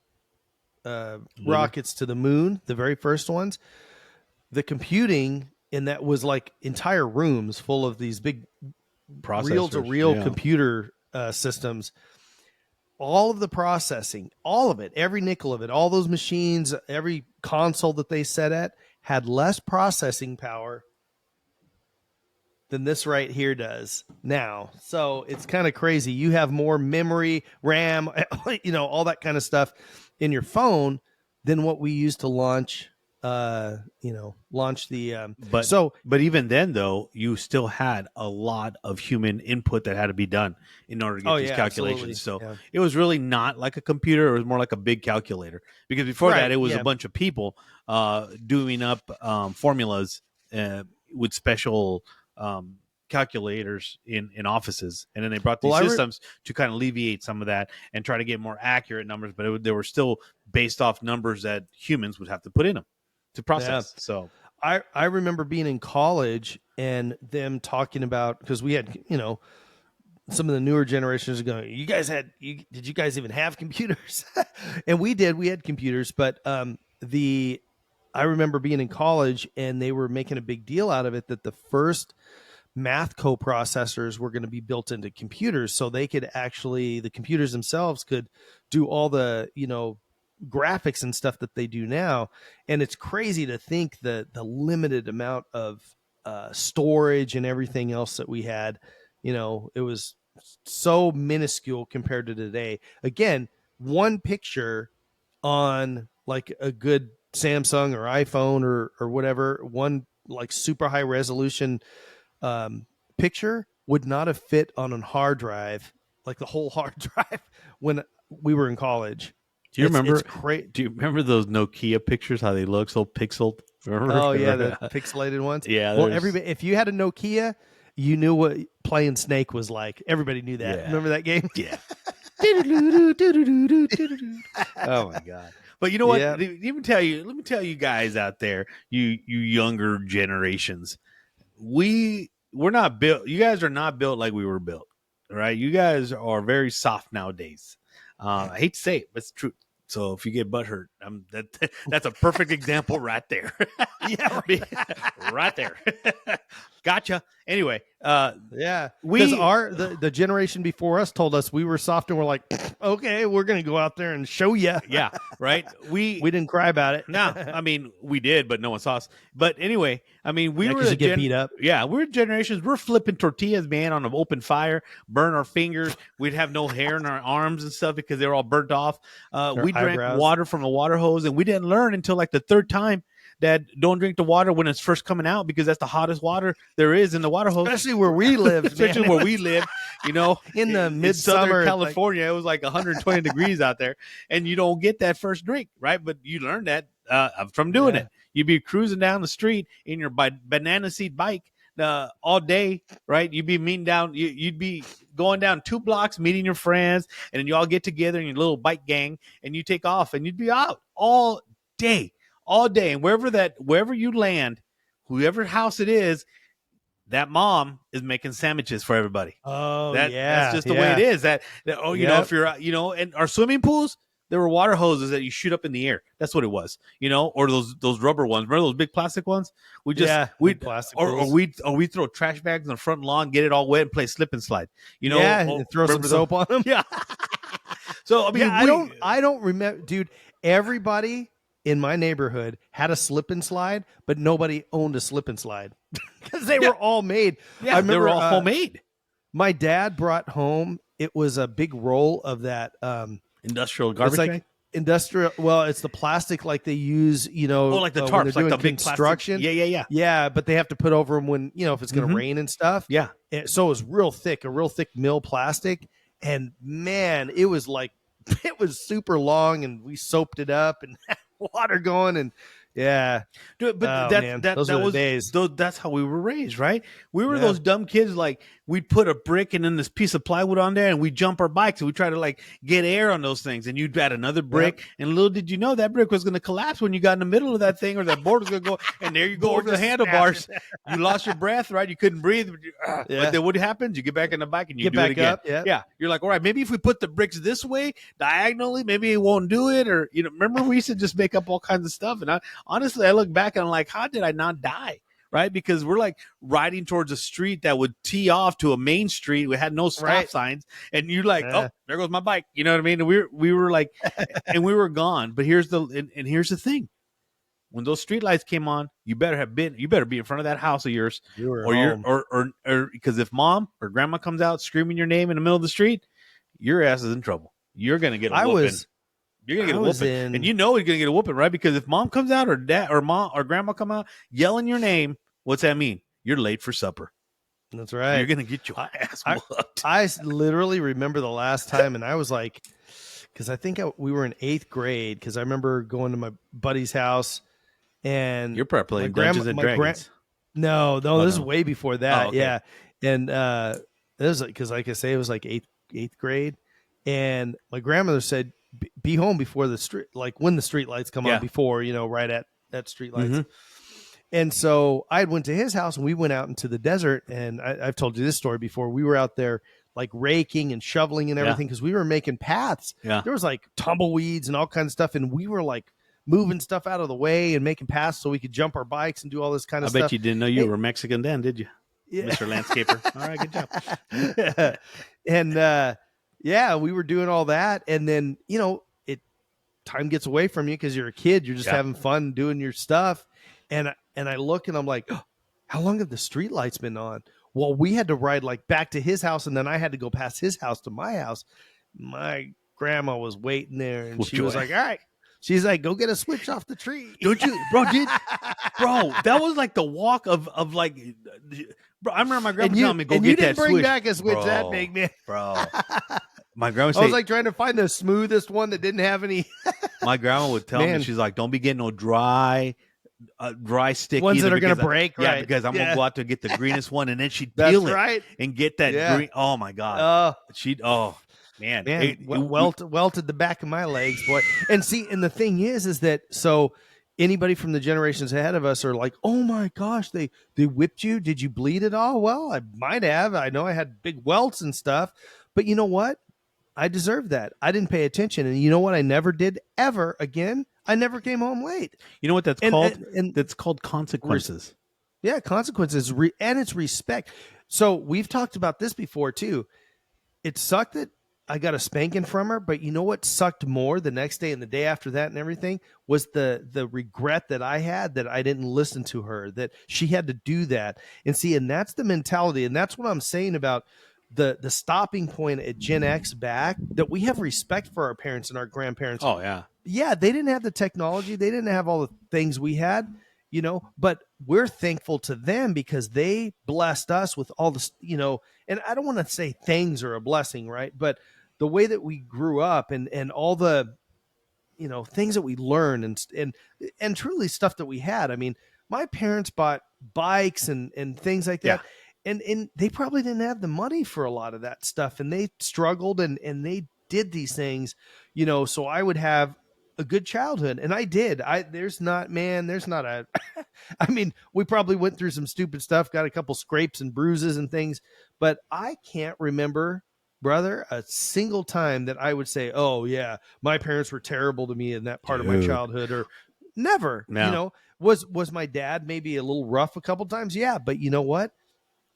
[SPEAKER 1] rockets to the moon, the very first ones, the computing in that was like entire rooms full of these big reel-to-reel computer systems. All of the processing, all of it, every nickel of it, all those machines, every console that they set at had less processing power than this right here does now. So it's kind of crazy. You have more memory, RAM, all that kind of stuff in your phone than what we used to launch the
[SPEAKER 2] but even then though, you still had a lot of human input that had to be done in order to get these calculations. So it was really not like a computer. It was more like a big calculator, because before that it was a bunch of people doing up formulas with special calculators in offices, and then they brought these systems to kind of alleviate some of that and try to get more accurate numbers, but they were still based off numbers that humans would have to put in them to process. So
[SPEAKER 1] I remember being in college and them talking about, because we had some of the newer generations are going, did you guys even have computers? And we had computers, but I remember being in college and they were making a big deal out of it that the first math coprocessors were going to be built into computers, so they could actually, the computers themselves could do all the graphics and stuff that they do now. And it's crazy to think the limited amount of storage and everything else that we had. It was so minuscule compared to today. Again, one picture on like a good Samsung or iPhone or whatever, one like super high resolution picture would not have fit on a hard drive, like the whole hard drive, when we were in college.
[SPEAKER 2] Do you remember those Nokia pictures? How they look so pixeled? Remember?
[SPEAKER 1] Oh yeah, the pixelated ones.
[SPEAKER 2] Yeah.
[SPEAKER 1] Well, everybody, if you had a Nokia, you knew what playing Snake was like. Everybody knew that.
[SPEAKER 2] Yeah.
[SPEAKER 1] Remember that game?
[SPEAKER 2] Yeah. Oh my god! But you know what?
[SPEAKER 1] Yeah.
[SPEAKER 2] Let me tell you guys out there, you younger generations, we're not built. You guys are not built like we were built. Right? You guys are very soft nowadays. I hate to say it, but it's true. So if you get butthurt, That's a perfect example right there.
[SPEAKER 1] Yeah,
[SPEAKER 2] Right there. Gotcha. Anyway,
[SPEAKER 1] yeah. Because
[SPEAKER 2] we
[SPEAKER 1] the generation before us told us we were soft, and we're like, okay, we're gonna go out there and show you.
[SPEAKER 2] yeah, right.
[SPEAKER 1] We didn't cry about it.
[SPEAKER 2] No, I mean we did, but no one saw us. But anyway, I mean we
[SPEAKER 1] Yeah,
[SPEAKER 2] were
[SPEAKER 1] because you get beat up.
[SPEAKER 2] Yeah, we're generations. We're flipping tortillas, man, on an open fire, burn our fingers. We'd have no hair in our arms and stuff because they were all burnt off.
[SPEAKER 1] Our
[SPEAKER 2] We drank
[SPEAKER 1] eyebrows.
[SPEAKER 2] water from a water hose, and we didn't learn until like the third time that don't drink the water when it's first coming out because that's the hottest water there is in the water hose.
[SPEAKER 1] Especially where we lived,
[SPEAKER 2] Especially
[SPEAKER 1] man.
[SPEAKER 2] where we live, you know,
[SPEAKER 1] In the
[SPEAKER 2] Southern
[SPEAKER 1] midsummer,
[SPEAKER 2] California, it was like 120 degrees out there, and you don't get that first drink, right? But you learn that from doing it. You'd be cruising down the street in your banana seat bike all day, right? You'd be meeting down, you'd be going down 2 blocks, meeting your friends, and then you all get together in your little bike gang, and you take off, and you'd be out all day, and wherever you land, whoever house it is, that mom is making sandwiches for everybody.
[SPEAKER 1] Oh,
[SPEAKER 2] That's just the way it is. You know, if you're, and our swimming pools, there were water hoses that you shoot up in the air. That's what it was, or those rubber ones. Remember those big plastic ones? We throw trash bags on the front lawn, get it all wet, and play slip and slide.
[SPEAKER 1] And throw some soap on them.
[SPEAKER 2] Yeah. So I mean,
[SPEAKER 1] I don't remember, dude. Everybody in my neighborhood had a slip and slide, but nobody owned a slip and slide because they were all made.
[SPEAKER 2] Yeah, they were all homemade.
[SPEAKER 1] My dad brought home. It was a big roll of that.
[SPEAKER 2] Industrial garbage bag?
[SPEAKER 1] Industrial. Well, it's the plastic like they use,
[SPEAKER 2] like the tarps, like the big
[SPEAKER 1] construction.
[SPEAKER 2] Plastic.
[SPEAKER 1] Yeah, but they have to put over them when, if it's going to rain and stuff.
[SPEAKER 2] Yeah.
[SPEAKER 1] And so it was real thick, a real thick mill plastic. And man, it was super long, and we soaped it up and had water going, and yeah.
[SPEAKER 2] Dude, but
[SPEAKER 1] those were the days.
[SPEAKER 2] That's how we were raised, right? We were those dumb kids, like we'd put a brick and then this piece of plywood on there, and we'd jump our bikes and we try to like get air on those things, and you'd add another brick, and little did you know that brick was going to collapse when you got in the middle of that thing, or that board was going to go, and there you go over the handlebars. You lost your breath, right? You couldn't breathe. But then what happens? You get back on the bike and you
[SPEAKER 1] get
[SPEAKER 2] do
[SPEAKER 1] back
[SPEAKER 2] it again.
[SPEAKER 1] Up,
[SPEAKER 2] yeah. You're like, all right, maybe if we put the bricks this way diagonally, maybe it won't do it. Or remember we used to just make up all kinds of stuff. And honestly, I look back and I'm like, how did I not die? Right? Because we're like riding towards a street that would tee off to a main street. We had no stop signs. And you're like, oh, there goes my bike. You know what I mean? And we were like, and we were gone. But here's the thing. When those street lights came on, you better be in front of that house of yours. Or because if mom or grandma comes out screaming your name in the middle of the street, your ass is in trouble. You're going to get a whooping. You're gonna get a whooping, and you're gonna get a whooping, right? Because if mom comes out, or dad, or mom, or grandma come out yelling your name, what's that mean? You're late for supper.
[SPEAKER 1] That's right.
[SPEAKER 2] You're gonna get your ass whooped.
[SPEAKER 1] I literally remember the last time, and I was like, because I think we were in 8th grade. Because I remember going to my buddy's house, and
[SPEAKER 2] you're probably playing Dungeons and Dragons.
[SPEAKER 1] No, this is way before that. Oh, okay. Yeah, and this is because, like I say, it was like eighth grade, and my grandmother said, be home before the street, like when the street lights come on, before, right at street lights. Mm-hmm. And so I went to his house, and we went out into the desert, and I've told you this story before. We were out there like raking and shoveling and everything because we were making paths. Yeah. There was like tumbleweeds and all kinds of stuff, and we were like moving stuff out of the way and making paths so we could jump our bikes and do all this kind of stuff.
[SPEAKER 2] I bet you didn't know you were Mexican then, did you? Yeah. Mr. Landscaper. All right, good job.
[SPEAKER 1] And we were doing all that, and then time gets away from you because you're a kid. You're just having fun doing your stuff, and I look and I'm like, oh, how long have the street lights been on? Well, we had to ride like back to his house, and then I had to go past his house to my house. My grandma was waiting there, and she was like, all right. She's like, go get a switch off the tree.
[SPEAKER 2] Don't you, bro? That was like the walk of like, bro. I remember my grandma telling me, go get that switch.
[SPEAKER 1] And you didn't bring back a switch that big, man.
[SPEAKER 2] Bro. My grandma said,
[SPEAKER 1] I was like trying to find the smoothest one that didn't have any.
[SPEAKER 2] My grandma would tell me, she's like, don't be getting no dry stick
[SPEAKER 1] ones that are going to break.
[SPEAKER 2] Yeah, because I'm going to go out to get the greenest one, and then she'd peel it and get that green. Oh my God. Man,
[SPEAKER 1] welted the back of my legs, boy. And see, and the thing is that so anybody from the generations ahead of us are like, oh my gosh, they whipped you. Did you bleed at all? Well, I might have. I know I had big welts and stuff, but you know what? I deserved that. I didn't pay attention. And you know what I never did ever again? I never came home late.
[SPEAKER 2] You know what that's
[SPEAKER 1] And
[SPEAKER 2] called?
[SPEAKER 1] and, and
[SPEAKER 2] That's called
[SPEAKER 1] res-
[SPEAKER 2] consequences.
[SPEAKER 1] yeah, consequences and it's respect. So we've talked about this before too. It sucked that I got a spanking from her, but you know what sucked more the next day and the day after that and everything was the regret that I had that I didn't listen to her, that she had to do that. And see, and that's the mentality, and that's what I'm saying about the stopping point at Gen X back, that we have respect for our parents and our grandparents.
[SPEAKER 2] Oh yeah.
[SPEAKER 1] Yeah, they didn't have the technology, they didn't have all the things we had, but we're thankful to them because they blessed us with all this, and I don't want to say things are a blessing, right? But the way that we grew up and all the things that we learned and truly stuff that we had. I mean, my parents bought bikes and things like
[SPEAKER 2] Yeah.
[SPEAKER 1] that, and they probably didn't have the money for a lot of that stuff, and they struggled and they did these things, so I would have a good childhood, and I did. There's not, man, there's not a I mean, we probably went through some stupid stuff, got a couple scrapes and bruises and things, but I can't remember, brother, a single time that I would say, "Oh yeah, my parents were terrible to me in that part of my
[SPEAKER 2] Dude.
[SPEAKER 1] childhood," or never.
[SPEAKER 2] No.
[SPEAKER 1] Was my dad maybe a little rough a couple times? Yeah, but you know what?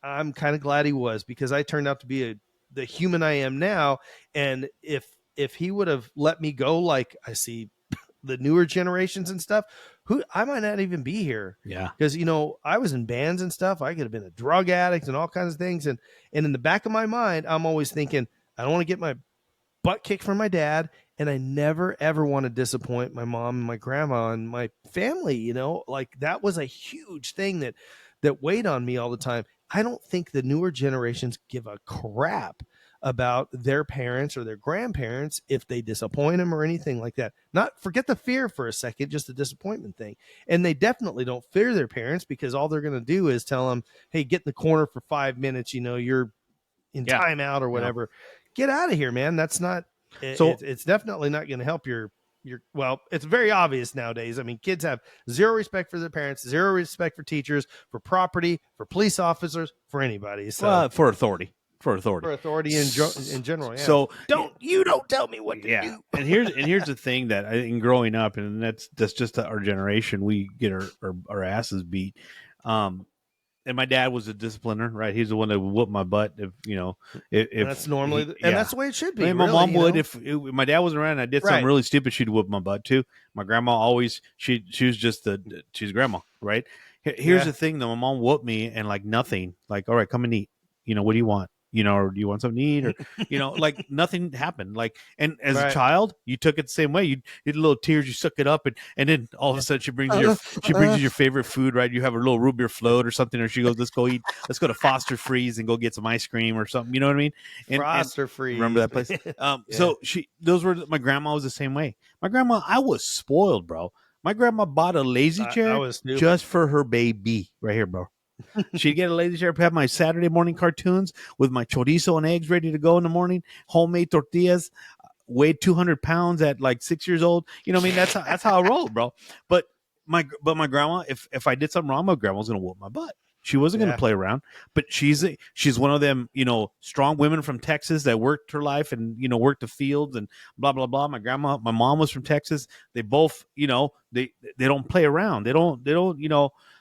[SPEAKER 1] I'm kind of glad he was, because I turned out to be the human I am now. And if he would have let me go, like I see the newer generations and stuff, who I might not even be here.
[SPEAKER 2] Yeah.
[SPEAKER 1] Because I was in bands and stuff. I could have been a drug addict and all kinds of things. And in the back of my mind, I'm always thinking, I don't want to get my butt kicked from my dad, and I never ever want to disappoint my mom and my grandma and my family. Like that was a huge thing that weighed on me all the time. I don't think the newer generations give a crap about their parents or their grandparents if they disappoint them or anything like that. Not forget the fear for a second, just the disappointment thing. And they definitely don't fear their parents, because all they're going to do is tell them, "Hey, get in the corner for 5 minutes. You're in
[SPEAKER 2] Yeah.
[SPEAKER 1] timeout or
[SPEAKER 2] Yeah.
[SPEAKER 1] whatever. Get out of here, man." That's not.
[SPEAKER 2] So
[SPEAKER 1] It's definitely not going to help your. Well, it's very obvious nowadays. I mean, kids have zero respect for their parents, zero respect for teachers, for property, for police officers, for anybody. So
[SPEAKER 2] for authority. For authority.
[SPEAKER 1] for authority in general. Yeah.
[SPEAKER 2] So
[SPEAKER 1] Don't tell me what to
[SPEAKER 2] yeah.
[SPEAKER 1] do.
[SPEAKER 2] And here's the thing that I think growing up, and that's just our generation, we get our asses beat. And my dad was a discipliner, right? He's the one that would whoop my butt if
[SPEAKER 1] That's normally,
[SPEAKER 2] yeah.
[SPEAKER 1] and that's the way it should be.
[SPEAKER 2] I mean, my
[SPEAKER 1] really,
[SPEAKER 2] mom would if my dad wasn't around and I did something
[SPEAKER 1] Right.
[SPEAKER 2] really stupid, she'd whoop my butt too. My grandma always she was just she's grandma, right? Here's
[SPEAKER 1] Yeah.
[SPEAKER 2] the thing though, my mom whooped me and like nothing, like, all right, come and eat. What do you want? Or do you want something to eat? Or, like nothing happened. Like, and as a
[SPEAKER 1] Right.
[SPEAKER 2] child, you took it the same way. You did little tears, you suck it up, and then all of a sudden she brings you your favorite food, right? You have a little root beer float or something, or she goes, let's go to Foster Freeze and go get some ice cream or something. You know what I mean?
[SPEAKER 1] Froster Freeze.
[SPEAKER 2] Remember that place?
[SPEAKER 1] Yeah.
[SPEAKER 2] So my grandma was the same way. My grandma, I was spoiled, bro. My grandma bought a lazy chair
[SPEAKER 1] I was too.
[SPEAKER 2] just for her baby right here, bro. She'd get a lazy chair, have my Saturday morning cartoons with my chorizo and eggs ready to go in the morning, homemade tortillas, weighed 200 pounds at like 6 years old. You know what I mean? That's how I rolled, bro. But my grandma, if I did something wrong, my grandma was gonna whoop my butt. She wasn't
[SPEAKER 1] Yeah.
[SPEAKER 2] gonna play around. But she's one of them, strong women from Texas that worked her life and worked the fields and blah blah blah. My mom was from Texas. They both, they don't play around. They don't.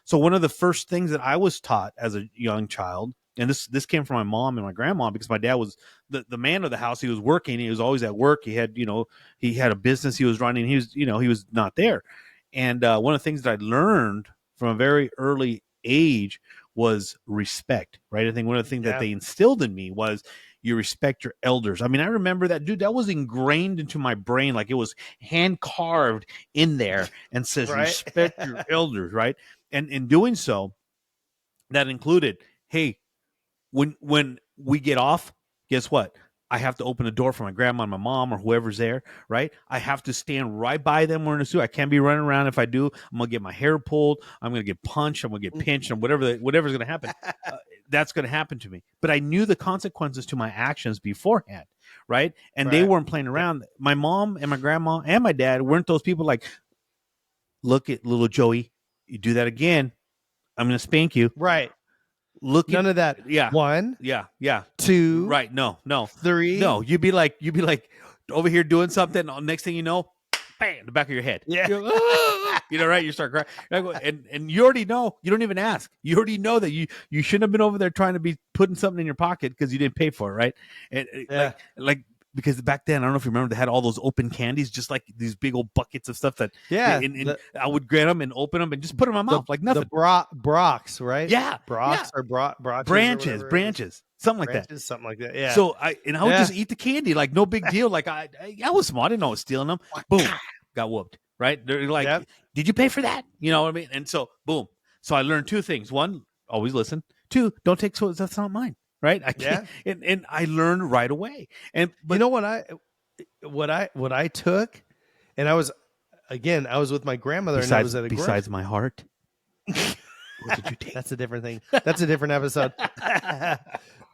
[SPEAKER 2] So one of the first things that I was taught as a young child, and this came from my mom and my grandma, because my dad was the man of the house. He was working. He was always at work. He had he had a business he was running. He was he was not there. And one of the things that I learned from a very early age was respect. Right. I think one of the things that they instilled in me was you respect your elders. I mean, I remember that, dude. That was ingrained into my brain, like it was hand carved in there, and says
[SPEAKER 1] Right.
[SPEAKER 2] respect your elders. Right. And in doing so, that included, hey, when we get off, guess what? I have to open the door for my grandma and my mom or whoever's there, right? I have to stand right by them wearing a suit. I can't be running around. If I do, I'm gonna get my hair pulled. I'm gonna get punched. I'm gonna get pinched, and whatever's gonna happen, that's gonna happen to me. But I knew the consequences to my actions beforehand, right? And they weren't playing around. My mom and my grandma and my dad weren't those people like, look at little Joey, you do that again, I'm gonna spank you.
[SPEAKER 1] Right.
[SPEAKER 2] Look,
[SPEAKER 1] None of that.
[SPEAKER 2] Yeah.
[SPEAKER 1] 1,
[SPEAKER 2] Yeah.
[SPEAKER 1] 2,
[SPEAKER 2] Right. No.
[SPEAKER 1] 3.
[SPEAKER 2] No. You'd be like over here doing something. Next thing you know, bam, the back of your head.
[SPEAKER 1] Yeah.
[SPEAKER 2] You go, "Ah!" You know, right? You start crying, and you already know. You don't even ask. You already know that you shouldn't have been over there trying to be putting something in your pocket because you didn't pay for it, right? And
[SPEAKER 1] Yeah.
[SPEAKER 2] like because back then, I don't know if you remember, they had all those open candies, just like these big old buckets of stuff that,
[SPEAKER 1] Yeah.
[SPEAKER 2] and I would get them and open them and just put them in my mouth like nothing.
[SPEAKER 1] Brocks, right?
[SPEAKER 2] Yeah, yeah,
[SPEAKER 1] Brocks or brotches or
[SPEAKER 2] branches,
[SPEAKER 1] whatever it is.
[SPEAKER 2] branches, something like that.
[SPEAKER 1] Branches, something like that. Yeah.
[SPEAKER 2] So I would
[SPEAKER 1] Yeah.
[SPEAKER 2] just eat the candy like no big deal. Like I was smart. I didn't know I was stealing them. Boom, got whooped. Right? They're like,
[SPEAKER 1] Yep.
[SPEAKER 2] did you pay for that? You know what I mean? And so boom. So I learned two things. One, always listen. Two, don't take so that's not mine. Right? I can't.
[SPEAKER 1] Yeah.
[SPEAKER 2] And I learned right away. And but
[SPEAKER 1] You know what I took, and I was with my grandmother, and I was at a
[SPEAKER 2] besides my heart, what did you take?
[SPEAKER 1] That's a different thing. That's a different episode.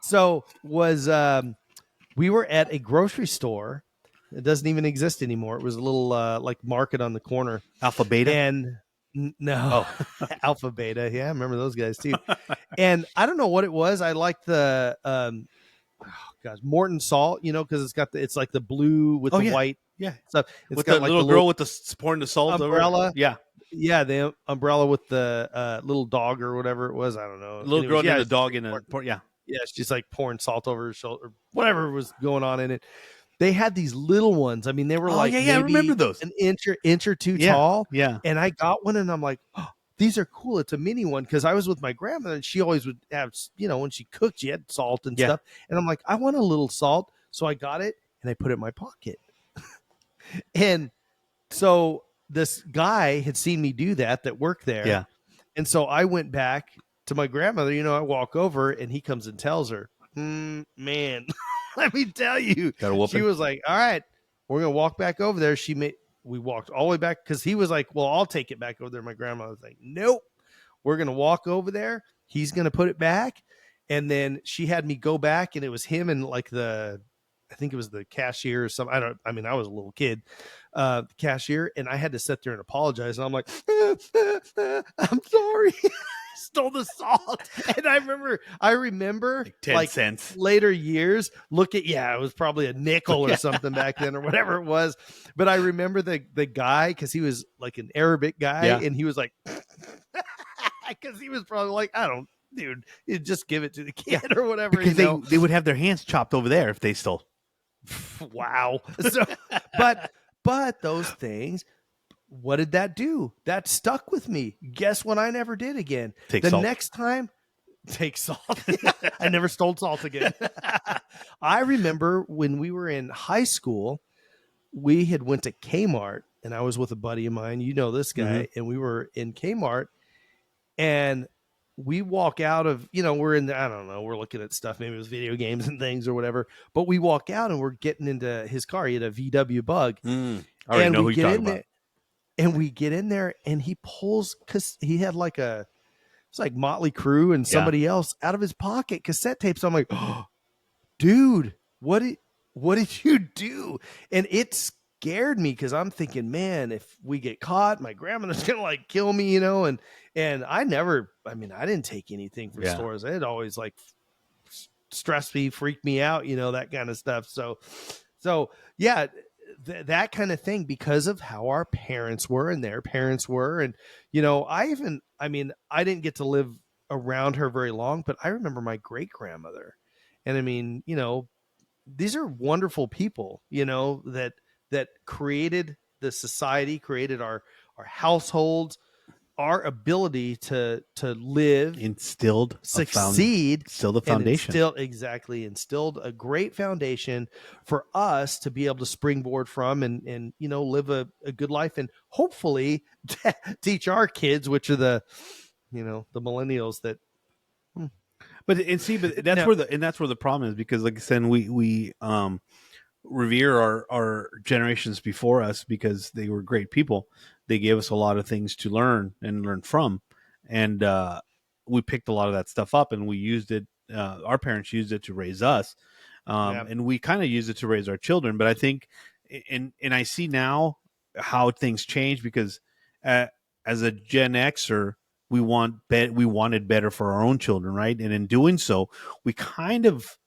[SPEAKER 1] So we were at a grocery store. It doesn't even exist anymore. It was a little like market on the corner.
[SPEAKER 2] Alpha Beta?
[SPEAKER 1] And no, Alpha Beta. Yeah, I remember those guys too. And I don't know what it was. I liked the Morton salt, because it's like the blue with the white stuff. It's
[SPEAKER 2] with
[SPEAKER 1] got
[SPEAKER 2] the
[SPEAKER 1] like
[SPEAKER 2] little girl with the pouring the salt
[SPEAKER 1] umbrella.
[SPEAKER 2] Over. Yeah.
[SPEAKER 1] Yeah, the umbrella with the little dog or whatever it was. I don't know.
[SPEAKER 2] Little girl and the dog in a yeah.
[SPEAKER 1] Yeah, she's like pouring salt over her shoulder, whatever was going on in it. They had these little ones. I mean, they were like
[SPEAKER 2] I remember those.
[SPEAKER 1] an inch or two tall.
[SPEAKER 2] Yeah.
[SPEAKER 1] And I got one, and I'm like, oh, these are cool. It's a mini one, because I was with my grandmother, and she always would have, when she cooked, she had salt and stuff. And I'm like, I want a little salt, so I got it and I put it in my pocket. And so this guy had seen me do that worked there.
[SPEAKER 2] Yeah.
[SPEAKER 1] And so I went back to my grandmother. I walk over, and he comes and tells her, man, let me tell you. She was like, all right, we're going to walk back over there. We walked all the way back, because he was like, well, I'll take it back over there. My grandma was like, nope, we're going to walk over there. He's going to put it back. And then she had me go back, and it was him and like I think it was the cashier or something. I was a little kid, the cashier, and I had to sit there and apologize. And I'm like, I'm sorry. Stole the salt. And I remember
[SPEAKER 2] like 10 cents
[SPEAKER 1] later years it was probably a nickel or something back then or whatever it was. But I remember the guy, because he was like an Arabic guy, and he was like, because he was probably like, dude, you just give it to the kid or whatever.
[SPEAKER 2] Because they would have their hands chopped over there if they stole.
[SPEAKER 1] Wow. So, but those things, what did that do? That stuck with me. Guess what? I never did again.
[SPEAKER 2] Take salt.
[SPEAKER 1] Next time, take salt. I never stole salt again. I remember when we were in high school, we had went to Kmart, and I was with a buddy of mine. You know this guy, and we were in Kmart, and we walk out of, we're in I don't know, we're looking at stuff. Maybe it was video games and things or whatever. But we walk out, and we're getting into his car. He had a VW Bug.
[SPEAKER 2] I already know who you're talking about.
[SPEAKER 1] And we get in there, and he pulls, because he had like it's like Motley Crue and somebody else out of his pocket cassette tapes. I'm like, oh, dude, what did you do? And it scared me, because I'm thinking, man, if we get caught, my grandmother's gonna like kill me, and I didn't take anything from stores. It always like stressed me, freaked me out, that kind of stuff. So yeah, that kind of thing, because of how our parents were and their parents were. And, I didn't get to live around her very long, but I remember my great grandmother. And these are wonderful people, that created the society, created our households, our ability to live, succeed,
[SPEAKER 2] instilled a foundation.
[SPEAKER 1] Instilled a great foundation for us to be able to springboard from and live a good life, and hopefully teach our kids, which are the millennials, that.
[SPEAKER 2] But that's where the problem is, because like I said, we revere our generations before us, because they were great people. They gave us a lot of things to learn from, and we picked a lot of that stuff up, and we used it. Our parents used it to raise us, and we kind of use it to raise our children. But I think, and I see now how things change, because as a Gen Xer, we wanted better for our own children, right? And in doing so, we kind of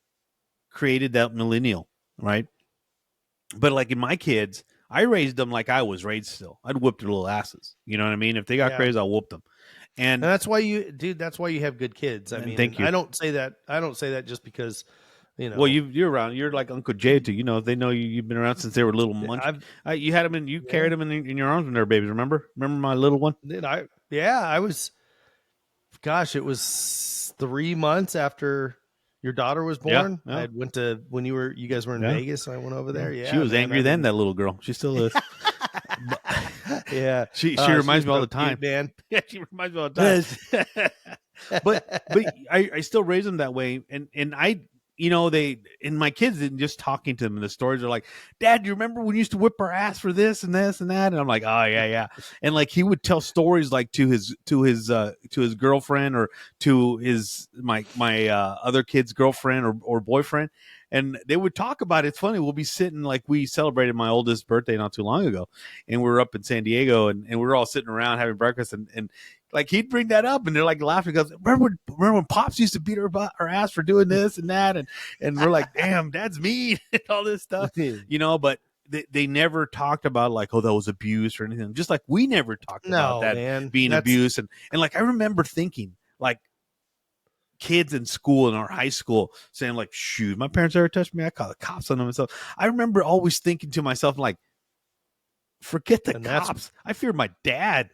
[SPEAKER 2] created that millennial, right? But like in my kids, I raised them like I was raised still. I'd whip their little asses. You know what I mean? If they got
[SPEAKER 1] Yeah.
[SPEAKER 2] crazy, I'll whoop them.
[SPEAKER 1] And
[SPEAKER 2] And
[SPEAKER 1] that's why that's why you have good kids. I mean,
[SPEAKER 2] thank
[SPEAKER 1] and
[SPEAKER 2] you.
[SPEAKER 1] I don't say that just because,
[SPEAKER 2] Well, you're around. You're like Uncle Jay too. You know, they know you've been around since they were little munch.
[SPEAKER 1] I've
[SPEAKER 2] You had them and you
[SPEAKER 1] yeah,
[SPEAKER 2] carried them in your arms when they were babies. Remember my little one.
[SPEAKER 1] I was, gosh, it was 3 months after your daughter was
[SPEAKER 2] Yeah,
[SPEAKER 1] born. I
[SPEAKER 2] yeah,
[SPEAKER 1] went to when you guys were in
[SPEAKER 2] yeah.
[SPEAKER 1] Vegas. I went over
[SPEAKER 2] Yeah.
[SPEAKER 1] there.
[SPEAKER 2] She
[SPEAKER 1] Yeah,
[SPEAKER 2] was
[SPEAKER 1] man.
[SPEAKER 2] angry
[SPEAKER 1] I
[SPEAKER 2] then.
[SPEAKER 1] mean,
[SPEAKER 2] That little girl. She still is. But
[SPEAKER 1] yeah.
[SPEAKER 2] she
[SPEAKER 1] She's
[SPEAKER 2] reminds me all
[SPEAKER 1] so
[SPEAKER 2] the time.
[SPEAKER 1] cute, man.
[SPEAKER 2] Yeah, she reminds me all the time. but I still raise them that way, and I, you know, they and my kids, and just talking to them, and the stories are like, Dad, do you remember when you used to whip our ass for this and this and that? And I'm like, oh yeah, and like he would tell stories like to his girlfriend or to his my other kid's girlfriend or boyfriend. And they would talk about it. It's funny. We'll be sitting, like, we celebrated my oldest birthday not too long ago, and we were up in San Diego, and we were all sitting around having breakfast, and like he'd bring that up, and they're like laughing because remember when Pops used to beat our ass for doing this and that, and we're like, damn, Dad's mean and all this stuff, you know. But they never talked about like, oh, that was abuse or anything. Just like we never talked about
[SPEAKER 1] No,
[SPEAKER 2] that
[SPEAKER 1] man.
[SPEAKER 2] being
[SPEAKER 1] That's
[SPEAKER 2] abuse, and like I remember thinking like kids in school in our high school saying like, shoot, my parents ever touched me, I call the cops on them and stuff. I remember always thinking to myself like, forget the
[SPEAKER 1] and
[SPEAKER 2] cops. I fear my dad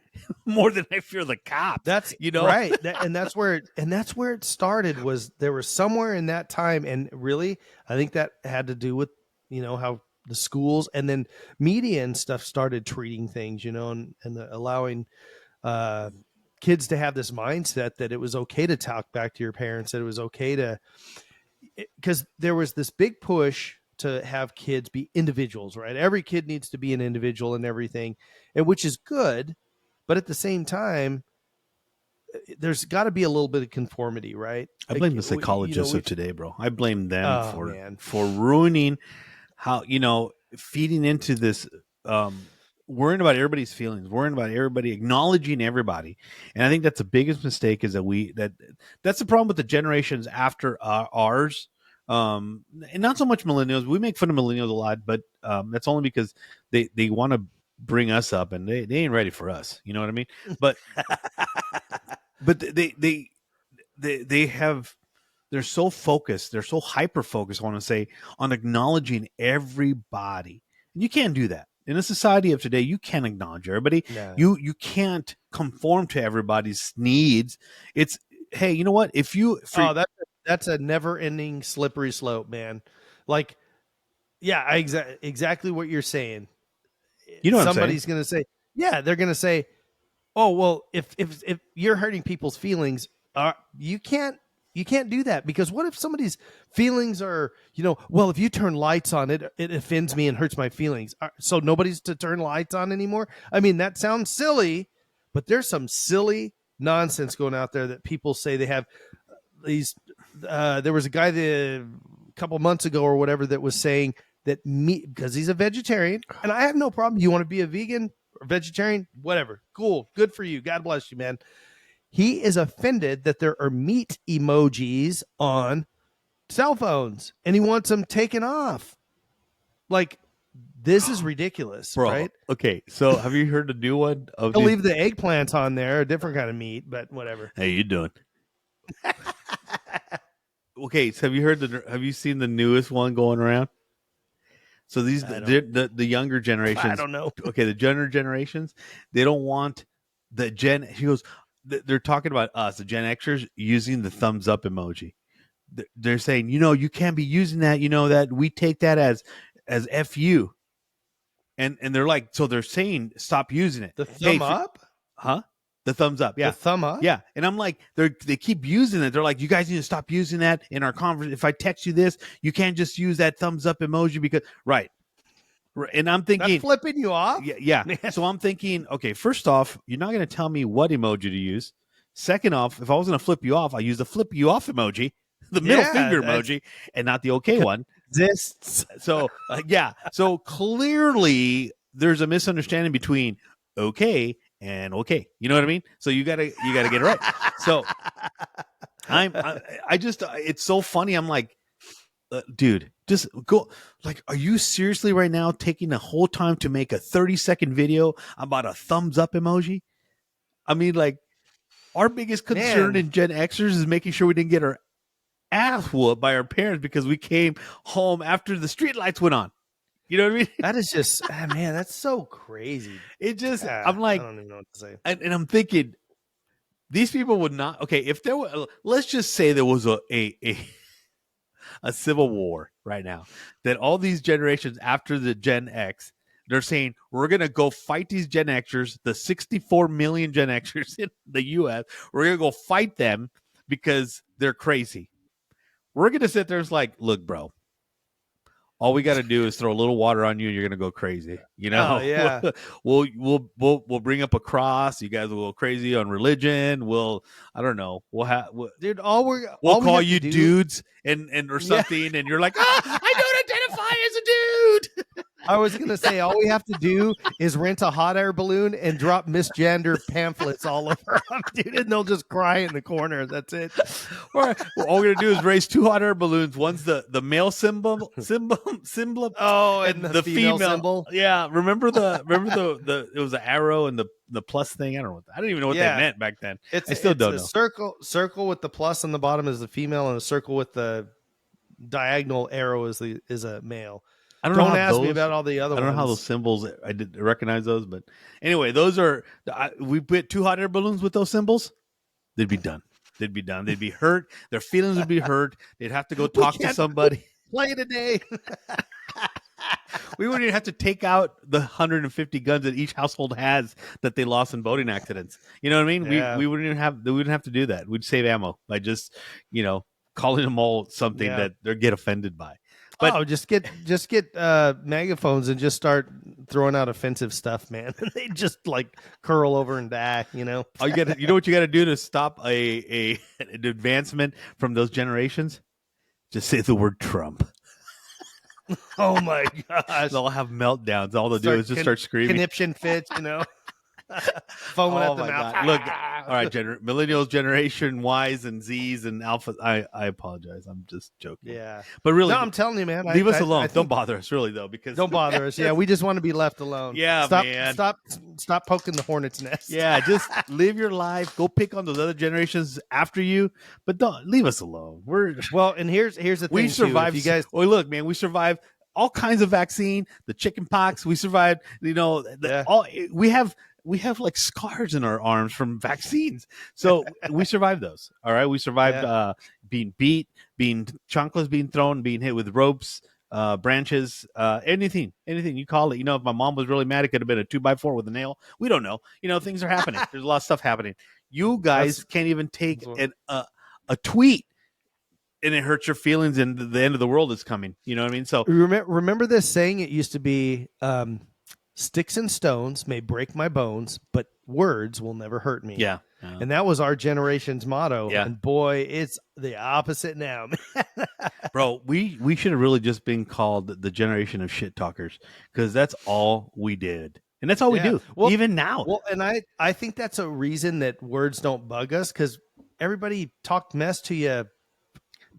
[SPEAKER 2] more than I fear the cops.
[SPEAKER 1] that's
[SPEAKER 2] You know,
[SPEAKER 1] right. And that's where it started. Was there was somewhere in that time, and really, I think that had to do with how the schools and then media and stuff started treating things, and allowing uh, kids to have this mindset that it was okay to talk back to your parents, that it was okay to, because there was this big push to have kids be individuals, right? Every kid needs to be an individual and everything, and which is good, but at the same time, there's got to be a little bit of conformity, right?
[SPEAKER 2] I
[SPEAKER 1] Like,
[SPEAKER 2] blame the psychologists of today, bro. I blame them
[SPEAKER 1] oh man,
[SPEAKER 2] for ruining how, feeding into this, worrying about everybody's feelings, worrying about everybody, acknowledging everybody. And I think that's the biggest mistake, is that's the problem with the generations after ours. And not so much millennials. We make fun of millennials a lot, but that's only because they want to bring us up, and they ain't ready for us. You know what I mean? But they have, they're so focused, they're so hyper focused, I want to say, on acknowledging everybody. And you can't do that in a society of today. You can't acknowledge everybody.
[SPEAKER 1] no.
[SPEAKER 2] You can't conform to everybody's needs. It's, hey, you know what, if you
[SPEAKER 1] Oh, that's a never-ending slippery slope, man. Like, yeah, exactly what you're saying.
[SPEAKER 2] you know what I'm saying.
[SPEAKER 1] Somebody's going to say, yeah, they're going to say, oh, well, if you're hurting people's feelings, you can't do that, because what if somebody's feelings are, well, if you turn lights on, it offends me and hurts my feelings, so nobody's to turn lights on anymore. I mean, that sounds silly, but there's some silly nonsense going out there that people say they have these. There was a guy a couple months ago or whatever that was saying that meat, because he's a vegetarian, and I have no problem. You want to be a vegan or vegetarian, whatever, cool, good for you, God bless you, man. He is offended that there are meat emojis on cell phones, and he wants them taken off. Like, this is ridiculous,
[SPEAKER 2] Bro,
[SPEAKER 1] right?
[SPEAKER 2] okay, so have you heard the new one of
[SPEAKER 1] He'll leave the eggplants on there, a different kind of meat, but whatever.
[SPEAKER 2] Hey, you doing? Okay, so have you seen the newest one going around? So these the younger generations.
[SPEAKER 1] I don't know.
[SPEAKER 2] Okay, the younger generations, they don't want the Gen. He goes, they're talking about us, the Gen Xers, using the thumbs up emoji. They're saying, you can't be using that. That we take that as fu, and they're like, so they're saying stop using it.
[SPEAKER 1] The thumb up?
[SPEAKER 2] Huh? The thumbs up, yeah.
[SPEAKER 1] The thumb up?
[SPEAKER 2] Yeah. And I'm like, they keep using it. They're like, you guys need to stop using that in our conversation. If I text you this, you can't just use that thumbs up emoji because, right. And I'm thinking,
[SPEAKER 1] that's flipping you off?
[SPEAKER 2] Yeah. So I'm thinking, okay, first off, you're not going to tell me what emoji to use. Second off, if I was going to flip you off, I'll use the flip you off emoji, the middle finger emoji, and not the okay one.
[SPEAKER 1] Exists.
[SPEAKER 2] So, yeah. So clearly there's a misunderstanding between okay and okay. You know what I mean? So you gotta get it right. So I just, it's so funny. I'm like, dude, just go. Like, are you seriously right now taking the whole time to make a 30-second video about a thumbs up emoji? I mean, like, our biggest concern
[SPEAKER 1] Man,
[SPEAKER 2] in Gen Xers is making sure we didn't get our ass whooped by our parents because we came home after the street lights went on. You know what I mean?
[SPEAKER 1] that is just man, that's so crazy.
[SPEAKER 2] It just, I'm
[SPEAKER 1] I
[SPEAKER 2] like,
[SPEAKER 1] don't even know what to say.
[SPEAKER 2] and I'm thinking, these people would not. Okay, if there were, let's just say there was a civil war right now, that all these generations after the Gen X, they're saying we're gonna go fight these Gen Xers, the 64 million Gen Xers in the U.S. We're gonna go fight them because they're crazy. We're gonna sit there and it's like, look, bro, all we got to do is throw a little water on you and you're gonna go crazy. You
[SPEAKER 1] Oh
[SPEAKER 2] know,
[SPEAKER 1] yeah,
[SPEAKER 2] we'll bring up a cross. You guys will go crazy on religion. I don't know.
[SPEAKER 1] dude.
[SPEAKER 2] We'll
[SPEAKER 1] All we
[SPEAKER 2] call
[SPEAKER 1] have
[SPEAKER 2] you
[SPEAKER 1] to do,
[SPEAKER 2] dudes and or
[SPEAKER 1] yeah.
[SPEAKER 2] something, and you're like, I don't identify as a dude.
[SPEAKER 1] I was gonna say all we have to do is rent a hot air balloon and drop misgender pamphlets all over them, dude, and they'll just cry in the corner. That's it.
[SPEAKER 2] All we're gonna do is raise 2 hot air balloons. One's the male symbol,
[SPEAKER 1] Oh,
[SPEAKER 2] and
[SPEAKER 1] and
[SPEAKER 2] the female
[SPEAKER 1] symbol.
[SPEAKER 2] Yeah, remember the it was the arrow and the plus thing. I don't even know what that meant back then. I still don't
[SPEAKER 1] a
[SPEAKER 2] know.
[SPEAKER 1] circle with the plus on the bottom is the female, and a circle with the diagonal arrow is a male.
[SPEAKER 2] I don't know
[SPEAKER 1] Don't
[SPEAKER 2] how
[SPEAKER 1] ask me
[SPEAKER 2] those.
[SPEAKER 1] about all the other
[SPEAKER 2] I don't know how those
[SPEAKER 1] ones.
[SPEAKER 2] symbols. I didn't recognize those, but anyway, those are. We put 2 hot air balloons with those symbols. They'd be done. They'd be done. They'd be hurt. Their feelings would be hurt. They'd have to go talk to somebody.
[SPEAKER 1] Play today.
[SPEAKER 2] We wouldn't even have to take out the 150 guns that each household has that they lost in boating accidents. You know what I mean?
[SPEAKER 1] Yeah.
[SPEAKER 2] We wouldn't even have. We wouldn't have to do that. We'd save ammo by just calling them all something that they get offended by. But
[SPEAKER 1] just get megaphones and just start throwing out offensive stuff, man. They just like curl over and die,
[SPEAKER 2] all you got, what you got to do to stop an advancement from those generations? Just say the word Trump.
[SPEAKER 1] Oh my gosh!
[SPEAKER 2] They'll have meltdowns. All they'll do is just start screaming,
[SPEAKER 1] conniption fits, foaming at the mouth.
[SPEAKER 2] God. Look, all right, millennials, Generation Ys and Zs and Alpha. I apologize. I'm just joking.
[SPEAKER 1] Yeah,
[SPEAKER 2] but really,
[SPEAKER 1] no, I'm telling you, man.
[SPEAKER 2] Leave us alone. Don't bother us, really, though, because
[SPEAKER 1] don't bother us. Yeah, we just want to be left alone.
[SPEAKER 2] Yeah, man.
[SPEAKER 1] Stop poking the hornet's nest.
[SPEAKER 2] Yeah, just live your life. Go pick on those other generations after you, but don't leave us alone.
[SPEAKER 1] And here's the thing.
[SPEAKER 2] We survived.
[SPEAKER 1] You guys,
[SPEAKER 2] look, man, we survived all kinds of vaccine. The chicken pox. We survived. We have like scars in our arms from vaccines. So we survived those. All right. We survived being beat, being chocolates being thrown, being hit with ropes, branches, anything you call it. If my mom was really mad, it could have been a 2x4 with a nail. We don't know. Things are happening. There's a lot of stuff happening. You guys can't even take a tweet and it hurts your feelings and the end of the world is coming. You know what I mean? So
[SPEAKER 1] remember this saying? It used to be, sticks and stones may break my bones, but words will never hurt me.
[SPEAKER 2] Yeah.
[SPEAKER 1] And that was our generation's motto.
[SPEAKER 2] Yeah.
[SPEAKER 1] And boy, it's the opposite now.
[SPEAKER 2] Bro, we should have really just been called the generation of shit talkers, because that's all we did. And that's all we do, even now.
[SPEAKER 1] Well, and I think that's a reason that words don't bug us, because everybody talked mess to you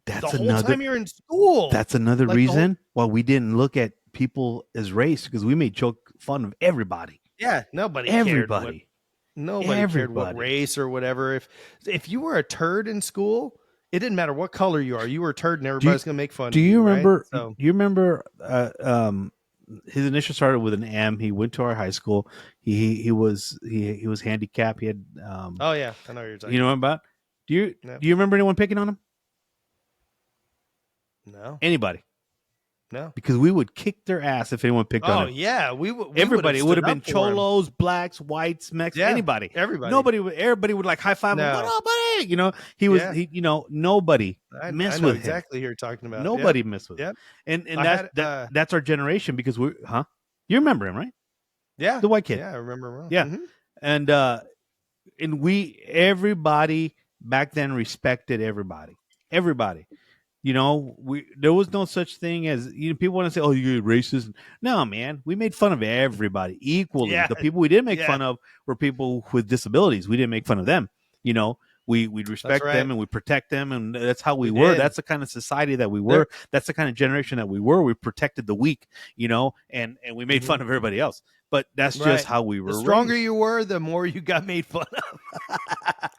[SPEAKER 1] the whole time you're in school.
[SPEAKER 2] That's another reason why we didn't look at people as race, because we made joke fun of everybody.
[SPEAKER 1] Yeah, nobody cared what race or whatever. If you were a turd in school, it didn't matter what color you are. You were a turd, and everybody's gonna make fun of you.
[SPEAKER 2] Do you remember?
[SPEAKER 1] Right? So,
[SPEAKER 2] you remember? His initial started with an M. He went to our high school. He was handicapped. He had.
[SPEAKER 1] Oh yeah, I know what you're talking.
[SPEAKER 2] You know what about? Do you remember anyone picking on him?
[SPEAKER 1] No.
[SPEAKER 2] Anybody?
[SPEAKER 1] No.
[SPEAKER 2] Because we would kick their ass if anyone picked on him.
[SPEAKER 1] Oh yeah,
[SPEAKER 2] everybody. It would have been cholos, blacks, whites, Mexicans, anybody.
[SPEAKER 1] Everybody.
[SPEAKER 2] Everybody would like high five him. What up, buddy? He was. Nobody messed with him.
[SPEAKER 1] Exactly who you're talking about.
[SPEAKER 2] Nobody messed with him. And that's our generation, because you remember him, right?
[SPEAKER 1] Yeah,
[SPEAKER 2] the white kid.
[SPEAKER 1] Yeah, I remember him well.
[SPEAKER 2] Yeah, and everybody back then respected everybody. Everybody. There was no such thing as, people want to say, oh, you're racist. No, man, we made fun of everybody equally. Yeah. The people we didn't make fun of were people with disabilities. We didn't make fun of them. We'd
[SPEAKER 1] That's
[SPEAKER 2] respect
[SPEAKER 1] right.
[SPEAKER 2] them and we protect them, and that's how we
[SPEAKER 1] We
[SPEAKER 2] were.
[SPEAKER 1] did.
[SPEAKER 2] That's the kind of society that we
[SPEAKER 1] There.
[SPEAKER 2] were. That's the kind of generation that we were. We protected the weak, and we made
[SPEAKER 1] Mhm.
[SPEAKER 2] fun of everybody else. But that's just
[SPEAKER 1] Right.
[SPEAKER 2] how we
[SPEAKER 1] The
[SPEAKER 2] were
[SPEAKER 1] stronger
[SPEAKER 2] raised.
[SPEAKER 1] you were, the more you got made fun of.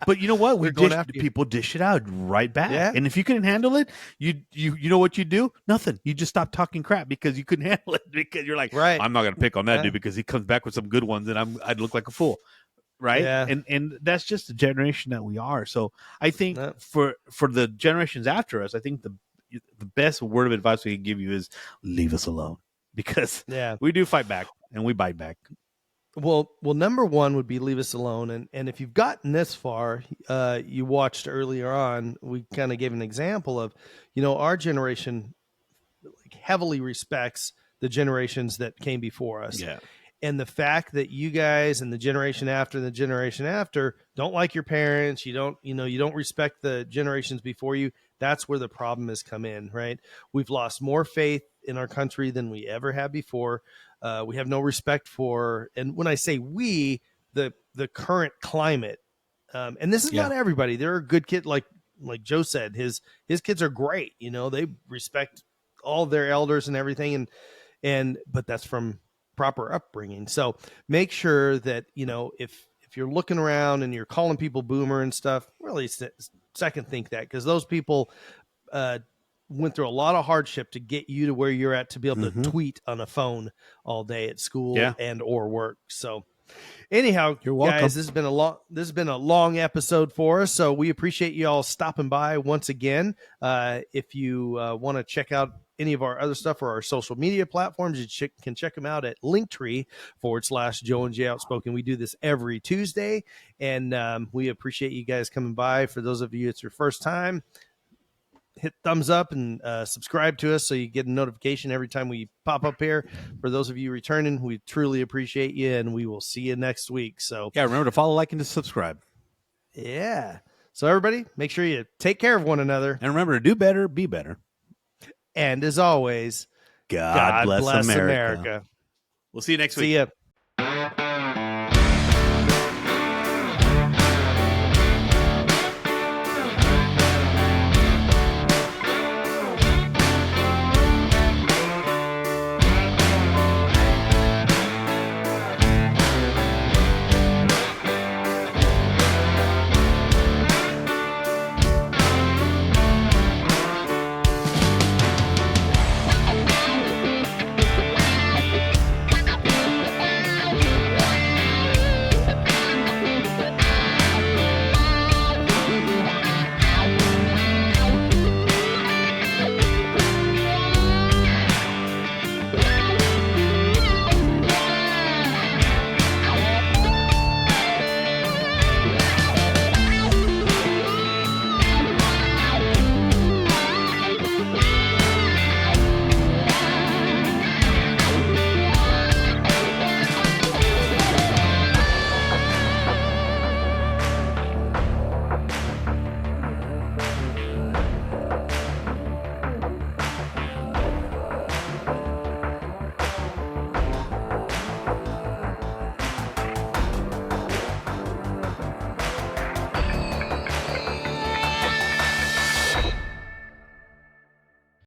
[SPEAKER 2] But you know what?
[SPEAKER 1] They're going after you.
[SPEAKER 2] People dish it out right back.
[SPEAKER 1] Yeah.
[SPEAKER 2] And if you couldn't handle it, you know what you do? Nothing. You just stop talking crap because you couldn't handle it. Because you're like,
[SPEAKER 1] Right.
[SPEAKER 2] I'm not gonna pick on that
[SPEAKER 1] Yeah.
[SPEAKER 2] dude because he comes back with some good ones, and I'd look like a fool, right?
[SPEAKER 1] Yeah.
[SPEAKER 2] And that's just the generation that we are. So I think
[SPEAKER 1] No.
[SPEAKER 2] for the generations after us, I think the best word of advice we can give you is leave us alone, because
[SPEAKER 1] Yeah.
[SPEAKER 2] we do fight back and we bite back.
[SPEAKER 1] Well, number one would be leave us alone, and if you've gotten this far, you watched earlier on. We kind of gave an example of, our generation like heavily respects the generations that came before us.
[SPEAKER 2] Yeah.
[SPEAKER 1] And the fact that you guys and the generation after and the generation after don't like your parents, you don't respect the generations before you, that's where the problem has come in, right? We've lost more faith in our country than we ever have before. We have no respect for, and when I say we, the current climate, and this is
[SPEAKER 2] Yeah.
[SPEAKER 1] not everybody. There are good kids, like Joe said, his kids are great. They respect all their elders and everything, and but that's from proper upbringing. So make sure that if you're looking around and you're calling people boomer and stuff, really second think that, because those people uh, went through a lot of hardship to get you to where you're at, to be able to
[SPEAKER 2] Mm-hmm.
[SPEAKER 1] tweet on a phone all day at school
[SPEAKER 2] Yeah.
[SPEAKER 1] and or work. So anyhow,
[SPEAKER 2] You're
[SPEAKER 1] guys,
[SPEAKER 2] welcome.
[SPEAKER 1] this has been a long episode for us, so we appreciate you all stopping by once again. If you want to check out any of our other stuff or our social media platforms, you can check them out at Linktree/Joe and Jay Outspoken. We do this every Tuesday, and we appreciate you guys coming by. For those of you it's your first time, hit thumbs up and subscribe to us so you get a notification every time we pop up here. For those of you returning, we truly appreciate you, and we will see you next week. So
[SPEAKER 2] Yeah, remember to follow, like, and to subscribe.
[SPEAKER 1] yeah. So everybody, make sure you take care of one another.
[SPEAKER 2] And remember to do better, be better.
[SPEAKER 1] And as always,
[SPEAKER 2] God
[SPEAKER 1] God
[SPEAKER 2] bless
[SPEAKER 1] bless
[SPEAKER 2] America.
[SPEAKER 1] America.
[SPEAKER 2] We'll see you next week.
[SPEAKER 1] See ya.